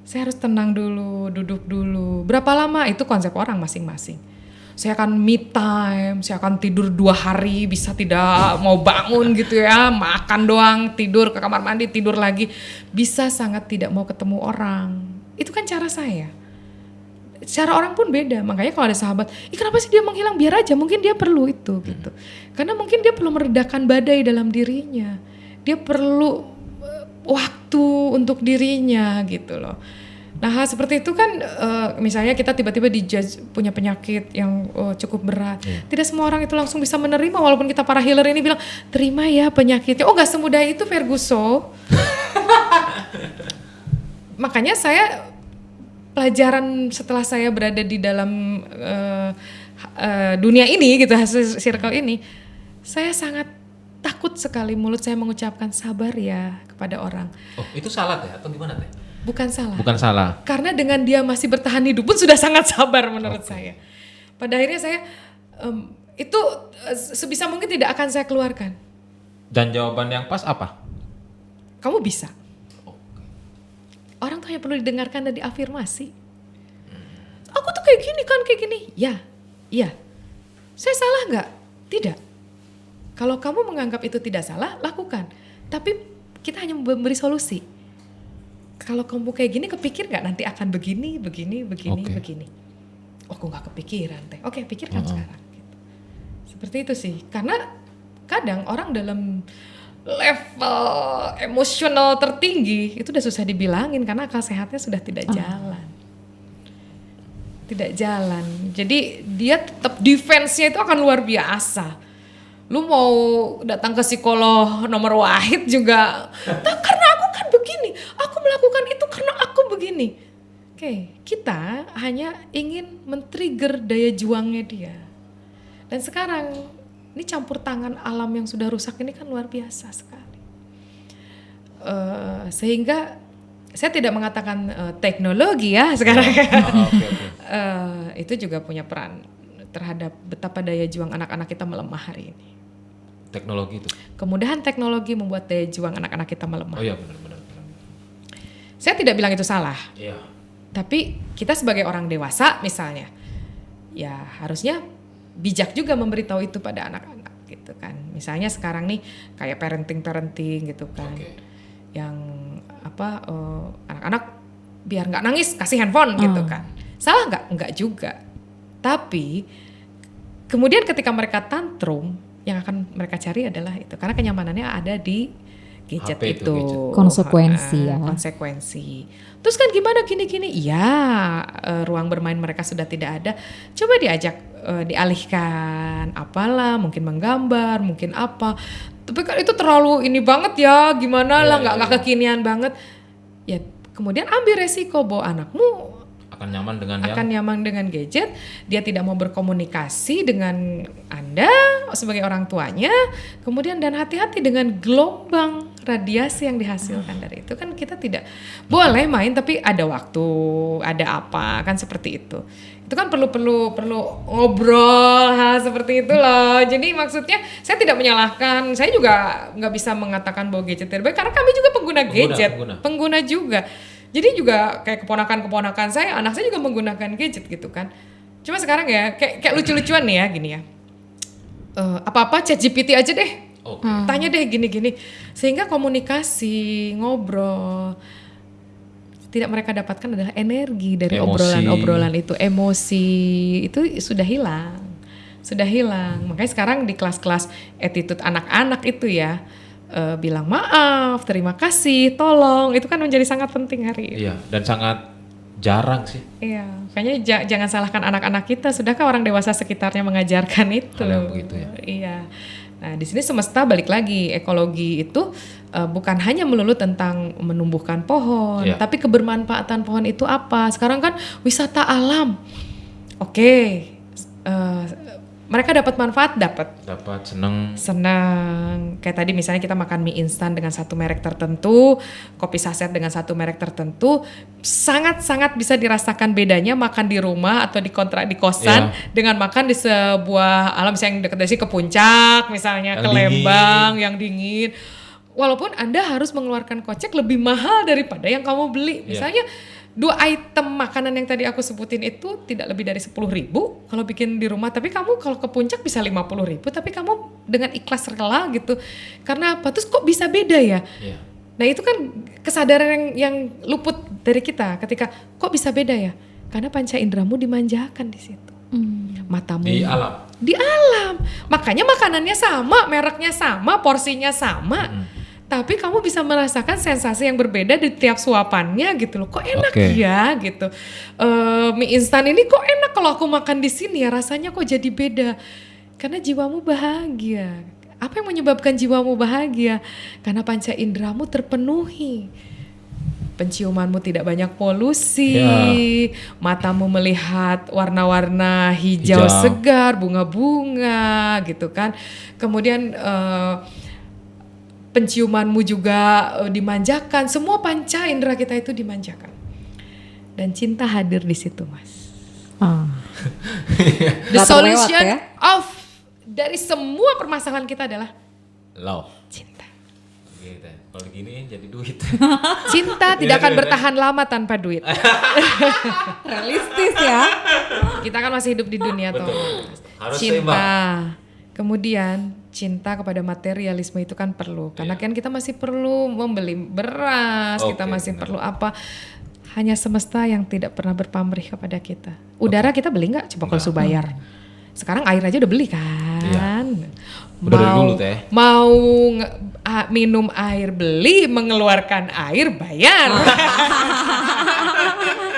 Saya harus tenang dulu, duduk dulu. Berapa lama? Itu konsep orang masing-masing. Saya akan me time, saya akan tidur 2 hari, bisa tidak mau bangun gitu ya, makan doang, tidur ke kamar mandi, tidur lagi. Bisa sangat tidak mau ketemu orang. Itu kan cara saya. Cara orang pun beda, makanya kalau ada sahabat, kenapa sih dia menghilang, biar aja, mungkin dia perlu itu gitu. Karena mungkin dia perlu meredakan badai dalam dirinya. Dia perlu waktu untuk dirinya gitu loh. Nah seperti itu kan misalnya kita tiba-tiba dijudge punya penyakit yang cukup berat. Tidak semua orang itu langsung bisa menerima, walaupun kita para healer ini bilang terima ya penyakitnya. Gak semudah itu Ferguson. Makanya saya pelajaran setelah saya berada di dalam dunia ini gitu, hasil circle ini, saya sangat takut sekali mulut saya mengucapkan sabar ya kepada orang. Itu salah Teh atau gimana Teh? Bukan salah. Karena dengan dia masih bertahan hidup pun sudah sangat sabar menurut saya. Pada akhirnya saya itu sebisa mungkin tidak akan saya keluarkan. Dan jawaban yang pas apa? Kamu bisa. Orang tuh hanya perlu didengarkan dan diafirmasi. Aku tuh kayak gini kan, kayak gini. Iya. Saya salah nggak? Tidak. Kalau kamu menganggap itu tidak salah, lakukan. Tapi kita hanya memberi solusi. Kalau kamu kayak gini, kepikir nggak nanti akan begini. Aku nggak kepikiran Teh. Pikirkan sekarang. Gitu. Seperti itu sih. Karena kadang orang dalam level emosional tertinggi itu udah susah dibilangin karena akal sehatnya sudah tidak jalan. Jadi dia tetap defense-nya itu akan luar biasa. Lu mau datang ke psikolog nomor wahid juga, karena aku kan begini, aku melakukan itu karena aku begini. Oke, kita hanya ingin men-trigger daya juangnya dia. Dan sekarang ini campur tangan alam yang sudah rusak ini kan luar biasa sekali. Sehingga saya tidak mengatakan teknologi ya sekarang. Itu juga punya peran terhadap betapa daya juang anak-anak kita melemah hari ini. Teknologi itu. Kemudahan teknologi membuat daya juang anak-anak kita melemah. Oh iya benar. Saya tidak bilang itu salah. Iya. Tapi kita sebagai orang dewasa misalnya, ya harusnya bijak juga memberitahu itu pada anak-anak gitu kan. Misalnya sekarang nih kayak parenting gitu kan, yang anak-anak biar nggak nangis kasih handphone gitu kan. Salah nggak? Nggak juga. Tapi kemudian ketika mereka tantrum, yang akan mereka cari adalah itu, karena kenyamanannya ada di gadget HP itu. Konsekuensi ya. Konsekuensi. Terus kan gimana gini-gini? Ya ruang bermain mereka sudah tidak ada. Coba diajak dialihkan, apalah, mungkin menggambar, mungkin apa. Tapi kan itu terlalu ini banget ya, gimana lah, nggak kekinian banget. Ya kemudian ambil resiko bahwa anakmu akan nyaman dengan gadget, dia tidak mau berkomunikasi dengan Anda sebagai orang tuanya, kemudian dan hati-hati dengan gelombang radiasi yang dihasilkan dari itu. Kan kita tidak boleh main tapi ada waktu, ada apa, kan seperti itu. Itu kan perlu ngobrol hal seperti itu loh. Jadi maksudnya saya tidak menyalahkan, saya juga nggak bisa mengatakan bahwa gadget terbaik karena kami juga pengguna juga. Jadi juga kayak keponakan saya, anak saya juga menggunakan gadget gitu kan. Cuma sekarang ya kayak lucu-lucuan nih ya gini ya. Apa-apa ChatGPT aja deh. Tanya deh gini-gini. Sehingga komunikasi, ngobrol tidak mereka dapatkan adalah energi dari obrolan-obrolan itu, emosi itu sudah hilang. Makanya sekarang di kelas-kelas attitude anak-anak itu ya, bilang maaf, terima kasih, tolong, itu kan menjadi sangat penting hari ini. Iya, dan sangat jarang sih. Iya, makanya jangan salahkan anak-anak kita, sudahkah orang dewasa sekitarnya mengajarkan itu? Hal yang begitu ya. Iya. Nah, di sini semesta balik lagi, ekologi itu bukan hanya melulu tentang menumbuhkan pohon, tapi kebermanfaatan pohon itu apa? Sekarang kan wisata alam. Oke. Mereka dapat manfaat, dapat senang. Kayak tadi misalnya kita makan mie instan dengan satu merek tertentu, kopi saset dengan satu merek tertentu, sangat-sangat bisa dirasakan bedanya makan di rumah atau di kosan dengan makan di sebuah alam misalnya yang dekat dari sini ke puncak, misalnya yang ke Lembang yang dingin. Walaupun Anda harus mengeluarkan kocek lebih mahal daripada yang kamu beli. Misalnya 2 item makanan yang tadi aku sebutin itu tidak lebih dari 10.000 kalau bikin di rumah, tapi kamu kalau ke puncak bisa 50.000, tapi kamu dengan ikhlas rela gitu. Karena apa? Terus kok bisa beda ya? Nah itu kan kesadaran yang luput dari kita ketika kok bisa beda ya? Karena panca indramu dimanjakan di situ. Matamu di alam. Makanya makanannya sama, mereknya sama, porsinya sama. Tapi kamu bisa merasakan sensasi yang berbeda di tiap suapannya gitu loh. Kok enak ya gitu. Mie instan ini kok enak kalau aku makan di sini ya, rasanya kok jadi beda. Karena jiwamu bahagia. Apa yang menyebabkan jiwamu bahagia? Karena panca indramu terpenuhi. Penciumanmu tidak banyak polusi, matamu melihat warna-warna hijau segar, bunga-bunga gitu kan. Kemudian penciumanmu juga dimanjakan, semua panca indera kita itu dimanjakan. Dan cinta hadir di situ, Mas. The solution of dari semua permasalahan kita adalah love. Cinta. Gitu. Kalau gini jadi duit. Cinta tidak akan bertahan lama tanpa duit. Realistis ya. Kita kan masih hidup di dunia toh. Harus cinta. seimbang. Kemudian cinta kepada materialisme itu kan perlu. Karena kan kita masih perlu membeli beras, kita masih perlu apa. Hanya semesta yang tidak pernah berpamrih kepada kita. Udara kita beli nggak? Coba kalau bayar. Sekarang air aja udah beli kan. Mau minum air beli, mengeluarkan air bayar.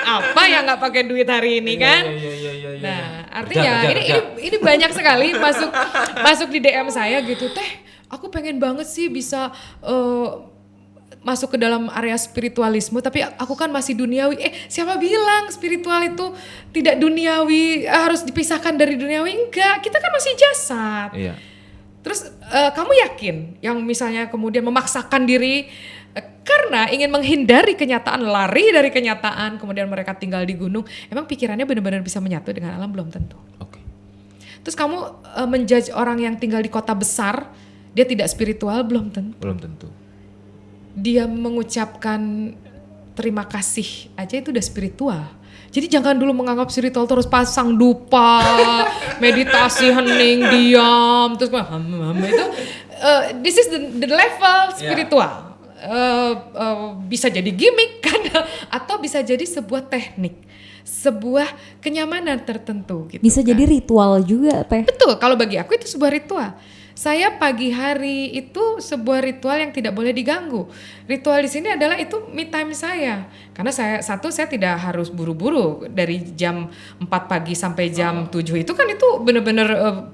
Apa yang nggak pakai duit hari ini kan? Nah, artinya ini banyak sekali masuk di DM saya gitu, Teh, aku pengen banget sih bisa masuk ke dalam area spiritualisme, tapi aku kan masih duniawi. Siapa bilang spiritual itu tidak duniawi, harus dipisahkan dari duniawi? Enggak, kita kan masih jasad. Iya. Terus kamu yakin yang misalnya kemudian memaksakan diri karena ingin menghindari kenyataan, lari dari kenyataan, kemudian mereka tinggal di gunung, emang pikirannya benar-benar bisa menyatu dengan alam? Belum tentu. Oke. Terus kamu menjudge orang yang tinggal di kota besar, dia tidak spiritual? Belum tentu. Belum tentu. Dia mengucapkan terima kasih aja itu udah spiritual. Jadi jangan dulu menganggap spiritual terus pasang dupa, meditasi, hening, diam, terus itu this is the level spiritual. Bisa jadi gimmick kan, atau bisa jadi sebuah teknik, sebuah kenyamanan tertentu gitu. Bisa jadi ritual juga, Teh. Betul, kalau bagi aku itu sebuah ritual. Saya pagi hari itu sebuah ritual yang tidak boleh diganggu. Ritual di sini adalah itu me time saya. Karena saya tidak harus buru-buru dari jam 4 pagi sampai jam 7 itu kan itu benar-benar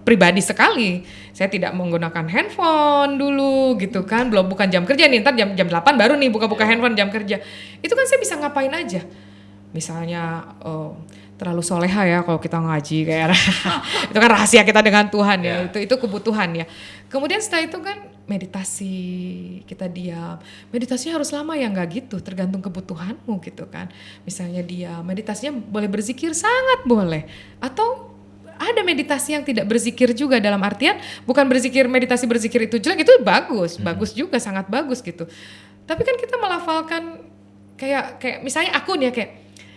pribadi sekali. Saya tidak menggunakan handphone dulu gitu kan. Belum, bukan jam kerja nih, ntar jam 8 baru nih buka-buka handphone jam kerja. Itu kan saya bisa ngapain aja. Misalnya terlalu soleha ya kalau kita ngaji kayak itu kan rahasia kita dengan Tuhan ya, itu kebutuhan ya. Kemudian setelah itu kan meditasi, kita diam. Meditasinya harus lama ya? Nggak gitu, tergantung kebutuhanmu gitu kan. Misalnya diam, meditasinya boleh berzikir, sangat boleh. Atau ada meditasi yang tidak berzikir juga, dalam artian bukan meditasi berzikir itu jelek, itu bagus juga, sangat bagus gitu. Tapi kan kita melafalkan kayak misalnya aku nih ya, kayak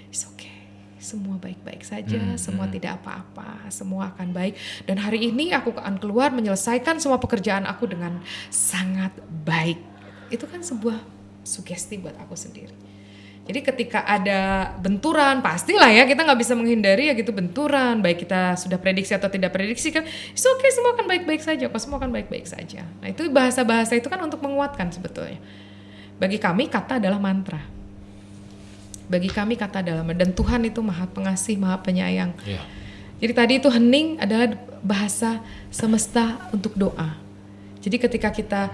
it's okay, semua baik-baik saja, semua tidak apa-apa, semua akan baik. Dan hari ini aku akan keluar menyelesaikan semua pekerjaan aku dengan sangat baik. Itu kan sebuah sugesti buat aku sendiri. Jadi ketika ada benturan, pastilah ya kita nggak bisa menghindari ya gitu, benturan. Baik kita sudah prediksi atau tidak prediksi kan, it's okay, semua akan baik-baik saja, kok semua akan baik-baik saja. Nah itu bahasa-bahasa itu kan untuk menguatkan sebetulnya. Bagi kami kata adalah mantra. Bagi kami kata adalah, dan Tuhan itu maha pengasih, maha penyayang. Yeah. Jadi tadi itu hening adalah bahasa semesta untuk doa. Jadi ketika kita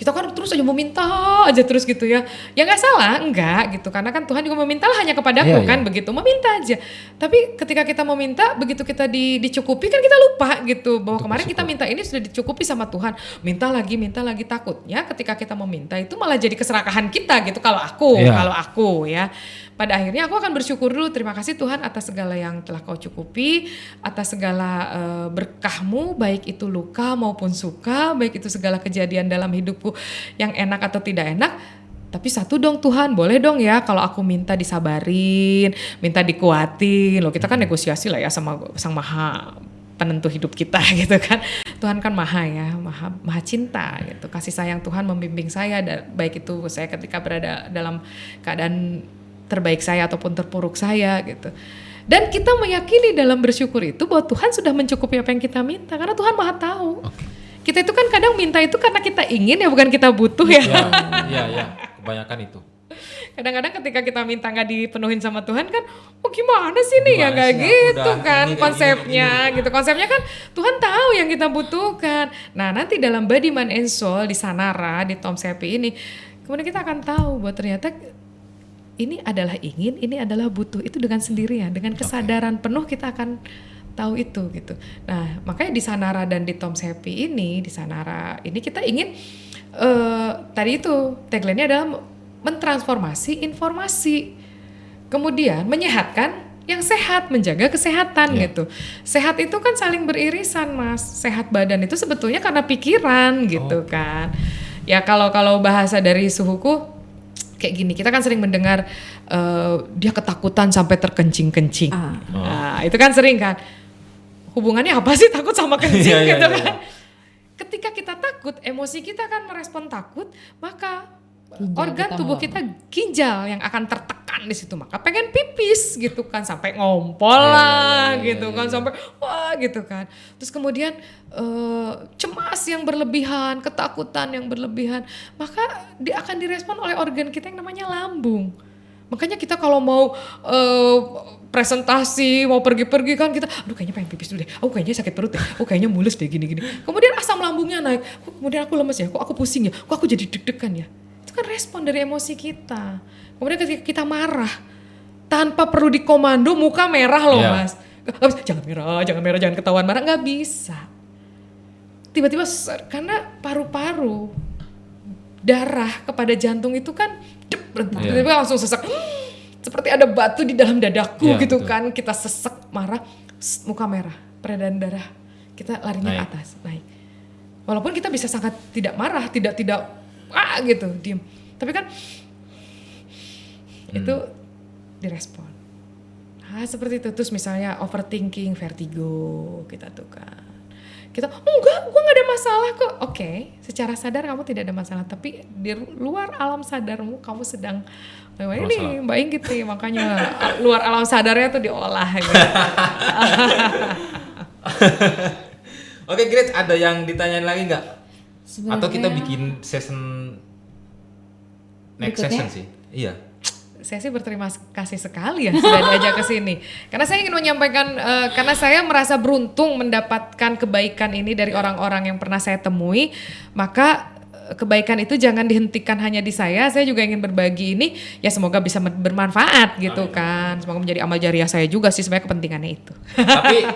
kan terus aja meminta aja terus gitu ya. Ya nggak salah, enggak gitu. Karena kan Tuhan juga meminta hanya kepadaku kan begitu. Meminta aja. Tapi ketika kita meminta, begitu kita dicukupi kan kita lupa gitu. Bahwa untuk kemarin bersyukur. Kita minta ini sudah dicukupi sama Tuhan. Minta lagi. Takutnya ketika kita meminta itu malah jadi keserakahan kita gitu. Kalau aku ya. Pada akhirnya aku akan bersyukur dulu, terima kasih Tuhan atas segala yang telah kau cukupi, atas segala berkahmu, baik itu luka maupun suka, baik itu segala kejadian dalam hidupku yang enak atau tidak enak. Tapi satu dong Tuhan, boleh dong ya kalau aku minta disabarin, minta dikuatin. Loh kita kan negosiasi lah ya sama Sang Maha penentu hidup kita gitu kan. Tuhan kan maha ya, maha cinta gitu. Kasih sayang Tuhan membimbing saya, baik itu saya ketika berada dalam keadaan terbaik saya ataupun terpuruk saya gitu. Dan kita meyakini dalam bersyukur itu bahwa Tuhan sudah mencukupi apa yang kita minta, karena Tuhan maha tahu. Okay. Kita itu kan kadang minta itu karena kita ingin ya, bukan kita butuh ya. Iya, kebanyakan itu. Kadang-kadang ketika kita minta nggak dipenuhin sama Tuhan kan, gimana sih nih ya, nggak gitu kan konsepnya gitu. Konsepnya kan Tuhan tahu yang kita butuhkan. Nah nanti dalam Body, Mind and Soul di Sanara, di Tom Sepi ini, kemudian kita akan tahu bahwa ternyata ini adalah ingin, ini adalah butuh. Itu dengan sendirian, dengan kesadaran penuh kita akan tahu itu gitu. Nah makanya di Sanara dan di Tom Sepi ini, di Sanara ini kita ingin tadi itu tagline-nya adalah mentransformasi informasi, kemudian menyehatkan yang sehat, menjaga kesehatan gitu. Sehat itu kan saling beririsan Mas. Sehat badan itu sebetulnya karena pikiran gitu kan. Ya kalau bahasa dari suhuku kayak gini, kita kan sering mendengar dia ketakutan sampai terkencing-kencing. Nah, itu kan sering kan. Hubungannya apa sih takut sama kencing gitu kan? Ketika kita takut, emosi kita kan merespon takut, maka organ tubuh kita, ginjal yang akan tertekan di situ, maka pengen pipis gitu kan, sampai ngompol lah gitu kan, sampai wah gitu kan. Terus kemudian cemas yang berlebihan, ketakutan yang berlebihan, maka dia akan direspon oleh organ kita yang namanya lambung. Makanya kita kalau mau presentasi, mau pergi-pergi kan kita, aduh kayaknya pengen pipis dulu deh, kayaknya sakit perut deh, kayaknya mulus deh gini-gini. Kemudian asam lambungnya naik, kemudian aku lemes ya, kok aku pusing ya, kok aku jadi deg-degan ya. kan respon dari emosi kita. Kemudian ketika kita marah, tanpa perlu dikomando muka merah loh Mas. Gak bisa, jangan merah, jangan ketahuan marah, gak bisa. Tiba-tiba karena paru-paru, darah kepada jantung itu kan berhenti, tiba-tiba langsung sesak. Seperti ada batu di dalam dadaku gitu betul. Kan, kita sesek marah, muka merah, peredaran darah kita larinya ke atas, naik. Walaupun kita bisa sangat tidak marah, tidak gitu, diem. Tapi kan itu direspon. Seperti itu. Terus misalnya overthinking, vertigo, kita tuh kan. Kita, enggak, gue gak ada masalah kok. Oke, secara sadar kamu tidak ada masalah. Tapi di luar alam sadarmu kamu sedang, ini Mbak Inggit nih, makanya luar alam sadarnya tuh diolah gitu. Oke, Grit, ada yang ditanyain lagi nggak? Atau kita bikin next session sih? Iya. Saya sih berterima kasih sekali ya sudah diajak ke sini. Karena saya ingin menyampaikan, karena saya merasa beruntung mendapatkan kebaikan ini dari orang-orang yang pernah saya temui, maka kebaikan itu jangan dihentikan hanya di saya juga ingin berbagi ini, ya semoga bisa bermanfaat gitu kan. Semoga menjadi amal jariah saya juga sih, sebenarnya kepentingannya itu. Tapi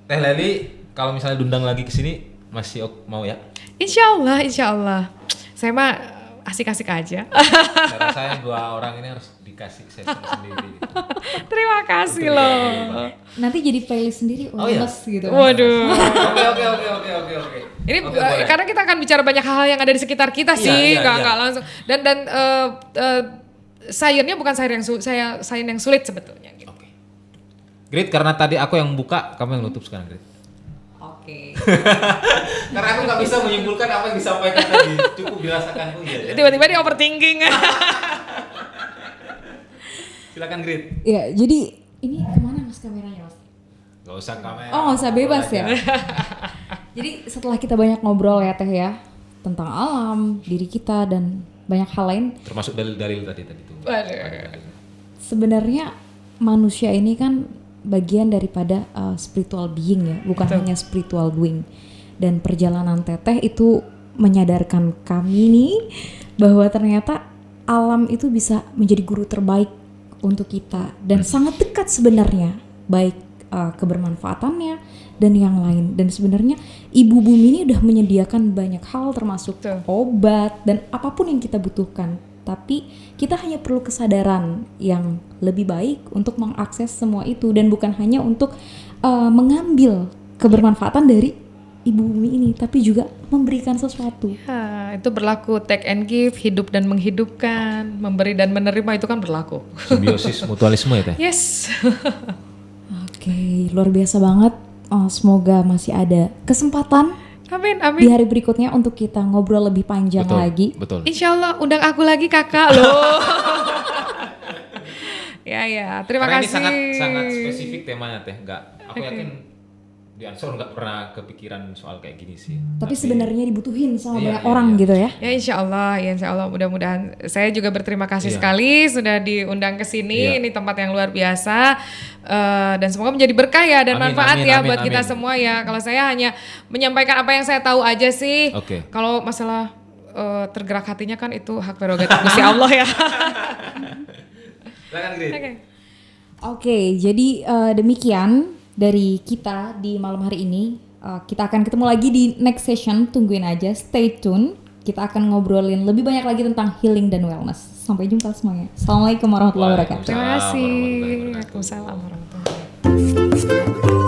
Teh Leli, kalau misalnya diundang lagi ke sini, masih mau ya? Insya Allah. Saya mah asik-asik aja. Saya rasa dua orang ini harus dikasih session sendiri. Terima kasih loh. Nanti jadi playlist sendiri, gitu. Waduh. Oke. Ini karena kita akan bicara banyak hal yang ada di sekitar kita sih, nggak langsung. Dan sayurnya bukan sayur yang sulit sebetulnya. Gitu. Oke. Grit, karena tadi aku yang buka, kamu yang nutup sekarang, Grit. Oke. Karena aku nggak bisa menyimpulkan apa yang disampaikan tadi, cukup dirasakan ya. Tiba-tiba dia overthinking. Silakan Grit. Ya, jadi ini kemana Mas kameranya Mas? Gak usah kamera. Oh, nggak usah bebas ya. Jadi setelah kita banyak ngobrol ya Teh ya tentang alam, diri kita dan banyak hal lain. Termasuk dalil-dalil tadi itu. Sebenarnya manusia ini kan bagian daripada spiritual being ya, bukan hanya spiritual being. Dan perjalanan Teteh itu menyadarkan kami nih bahwa ternyata alam itu bisa menjadi guru terbaik untuk kita dan sangat dekat sebenarnya, baik kebermanfaatannya dan yang lain. Dan sebenarnya ibu bumi ini udah menyediakan banyak hal termasuk obat dan apapun yang kita butuhkan. Tapi kita hanya perlu kesadaran yang lebih baik untuk mengakses semua itu dan bukan hanya untuk mengambil kebermanfaatan dari ibu bumi ini, tapi juga memberikan sesuatu. Itu berlaku take and give, hidup dan menghidupkan, memberi dan menerima, itu kan berlaku. Simbiosis mutualisme ya Teh? Yes. Oke, luar biasa banget. Semoga masih ada kesempatan. Amin. Di hari berikutnya untuk kita ngobrol lebih panjang lagi. Betul. Insya Allah undang aku lagi kakak loh. Ya, terima Karena kasih. Ini sangat spesifik temanya Teh. Aku yakin di Ansor nggak pernah kepikiran soal kayak gini sih. Tapi sebenarnya dibutuhin sama banyak orang gitu ya. Ya insya Allah mudah-mudahan. Saya juga berterima kasih sekali sudah diundang ke sini. Ini tempat yang luar biasa dan semoga menjadi berkah ya dan manfaat buat kita semua ya. Kalau saya hanya menyampaikan apa yang saya tahu aja sih. Kalau masalah tergerak hatinya kan itu hak prerogatif Gusti Allah ya. Silakan Grit. Oke, jadi demikian dari kita di malam hari ini. Kita akan ketemu lagi di next session, tungguin aja, stay tune. Kita akan ngobrolin lebih banyak lagi tentang healing dan wellness. Sampai jumpa semuanya. Assalamualaikum warahmatullahi wabarakatuh. Terima kasih. Waalaikumsalam warahmatullahi wabarakatuh.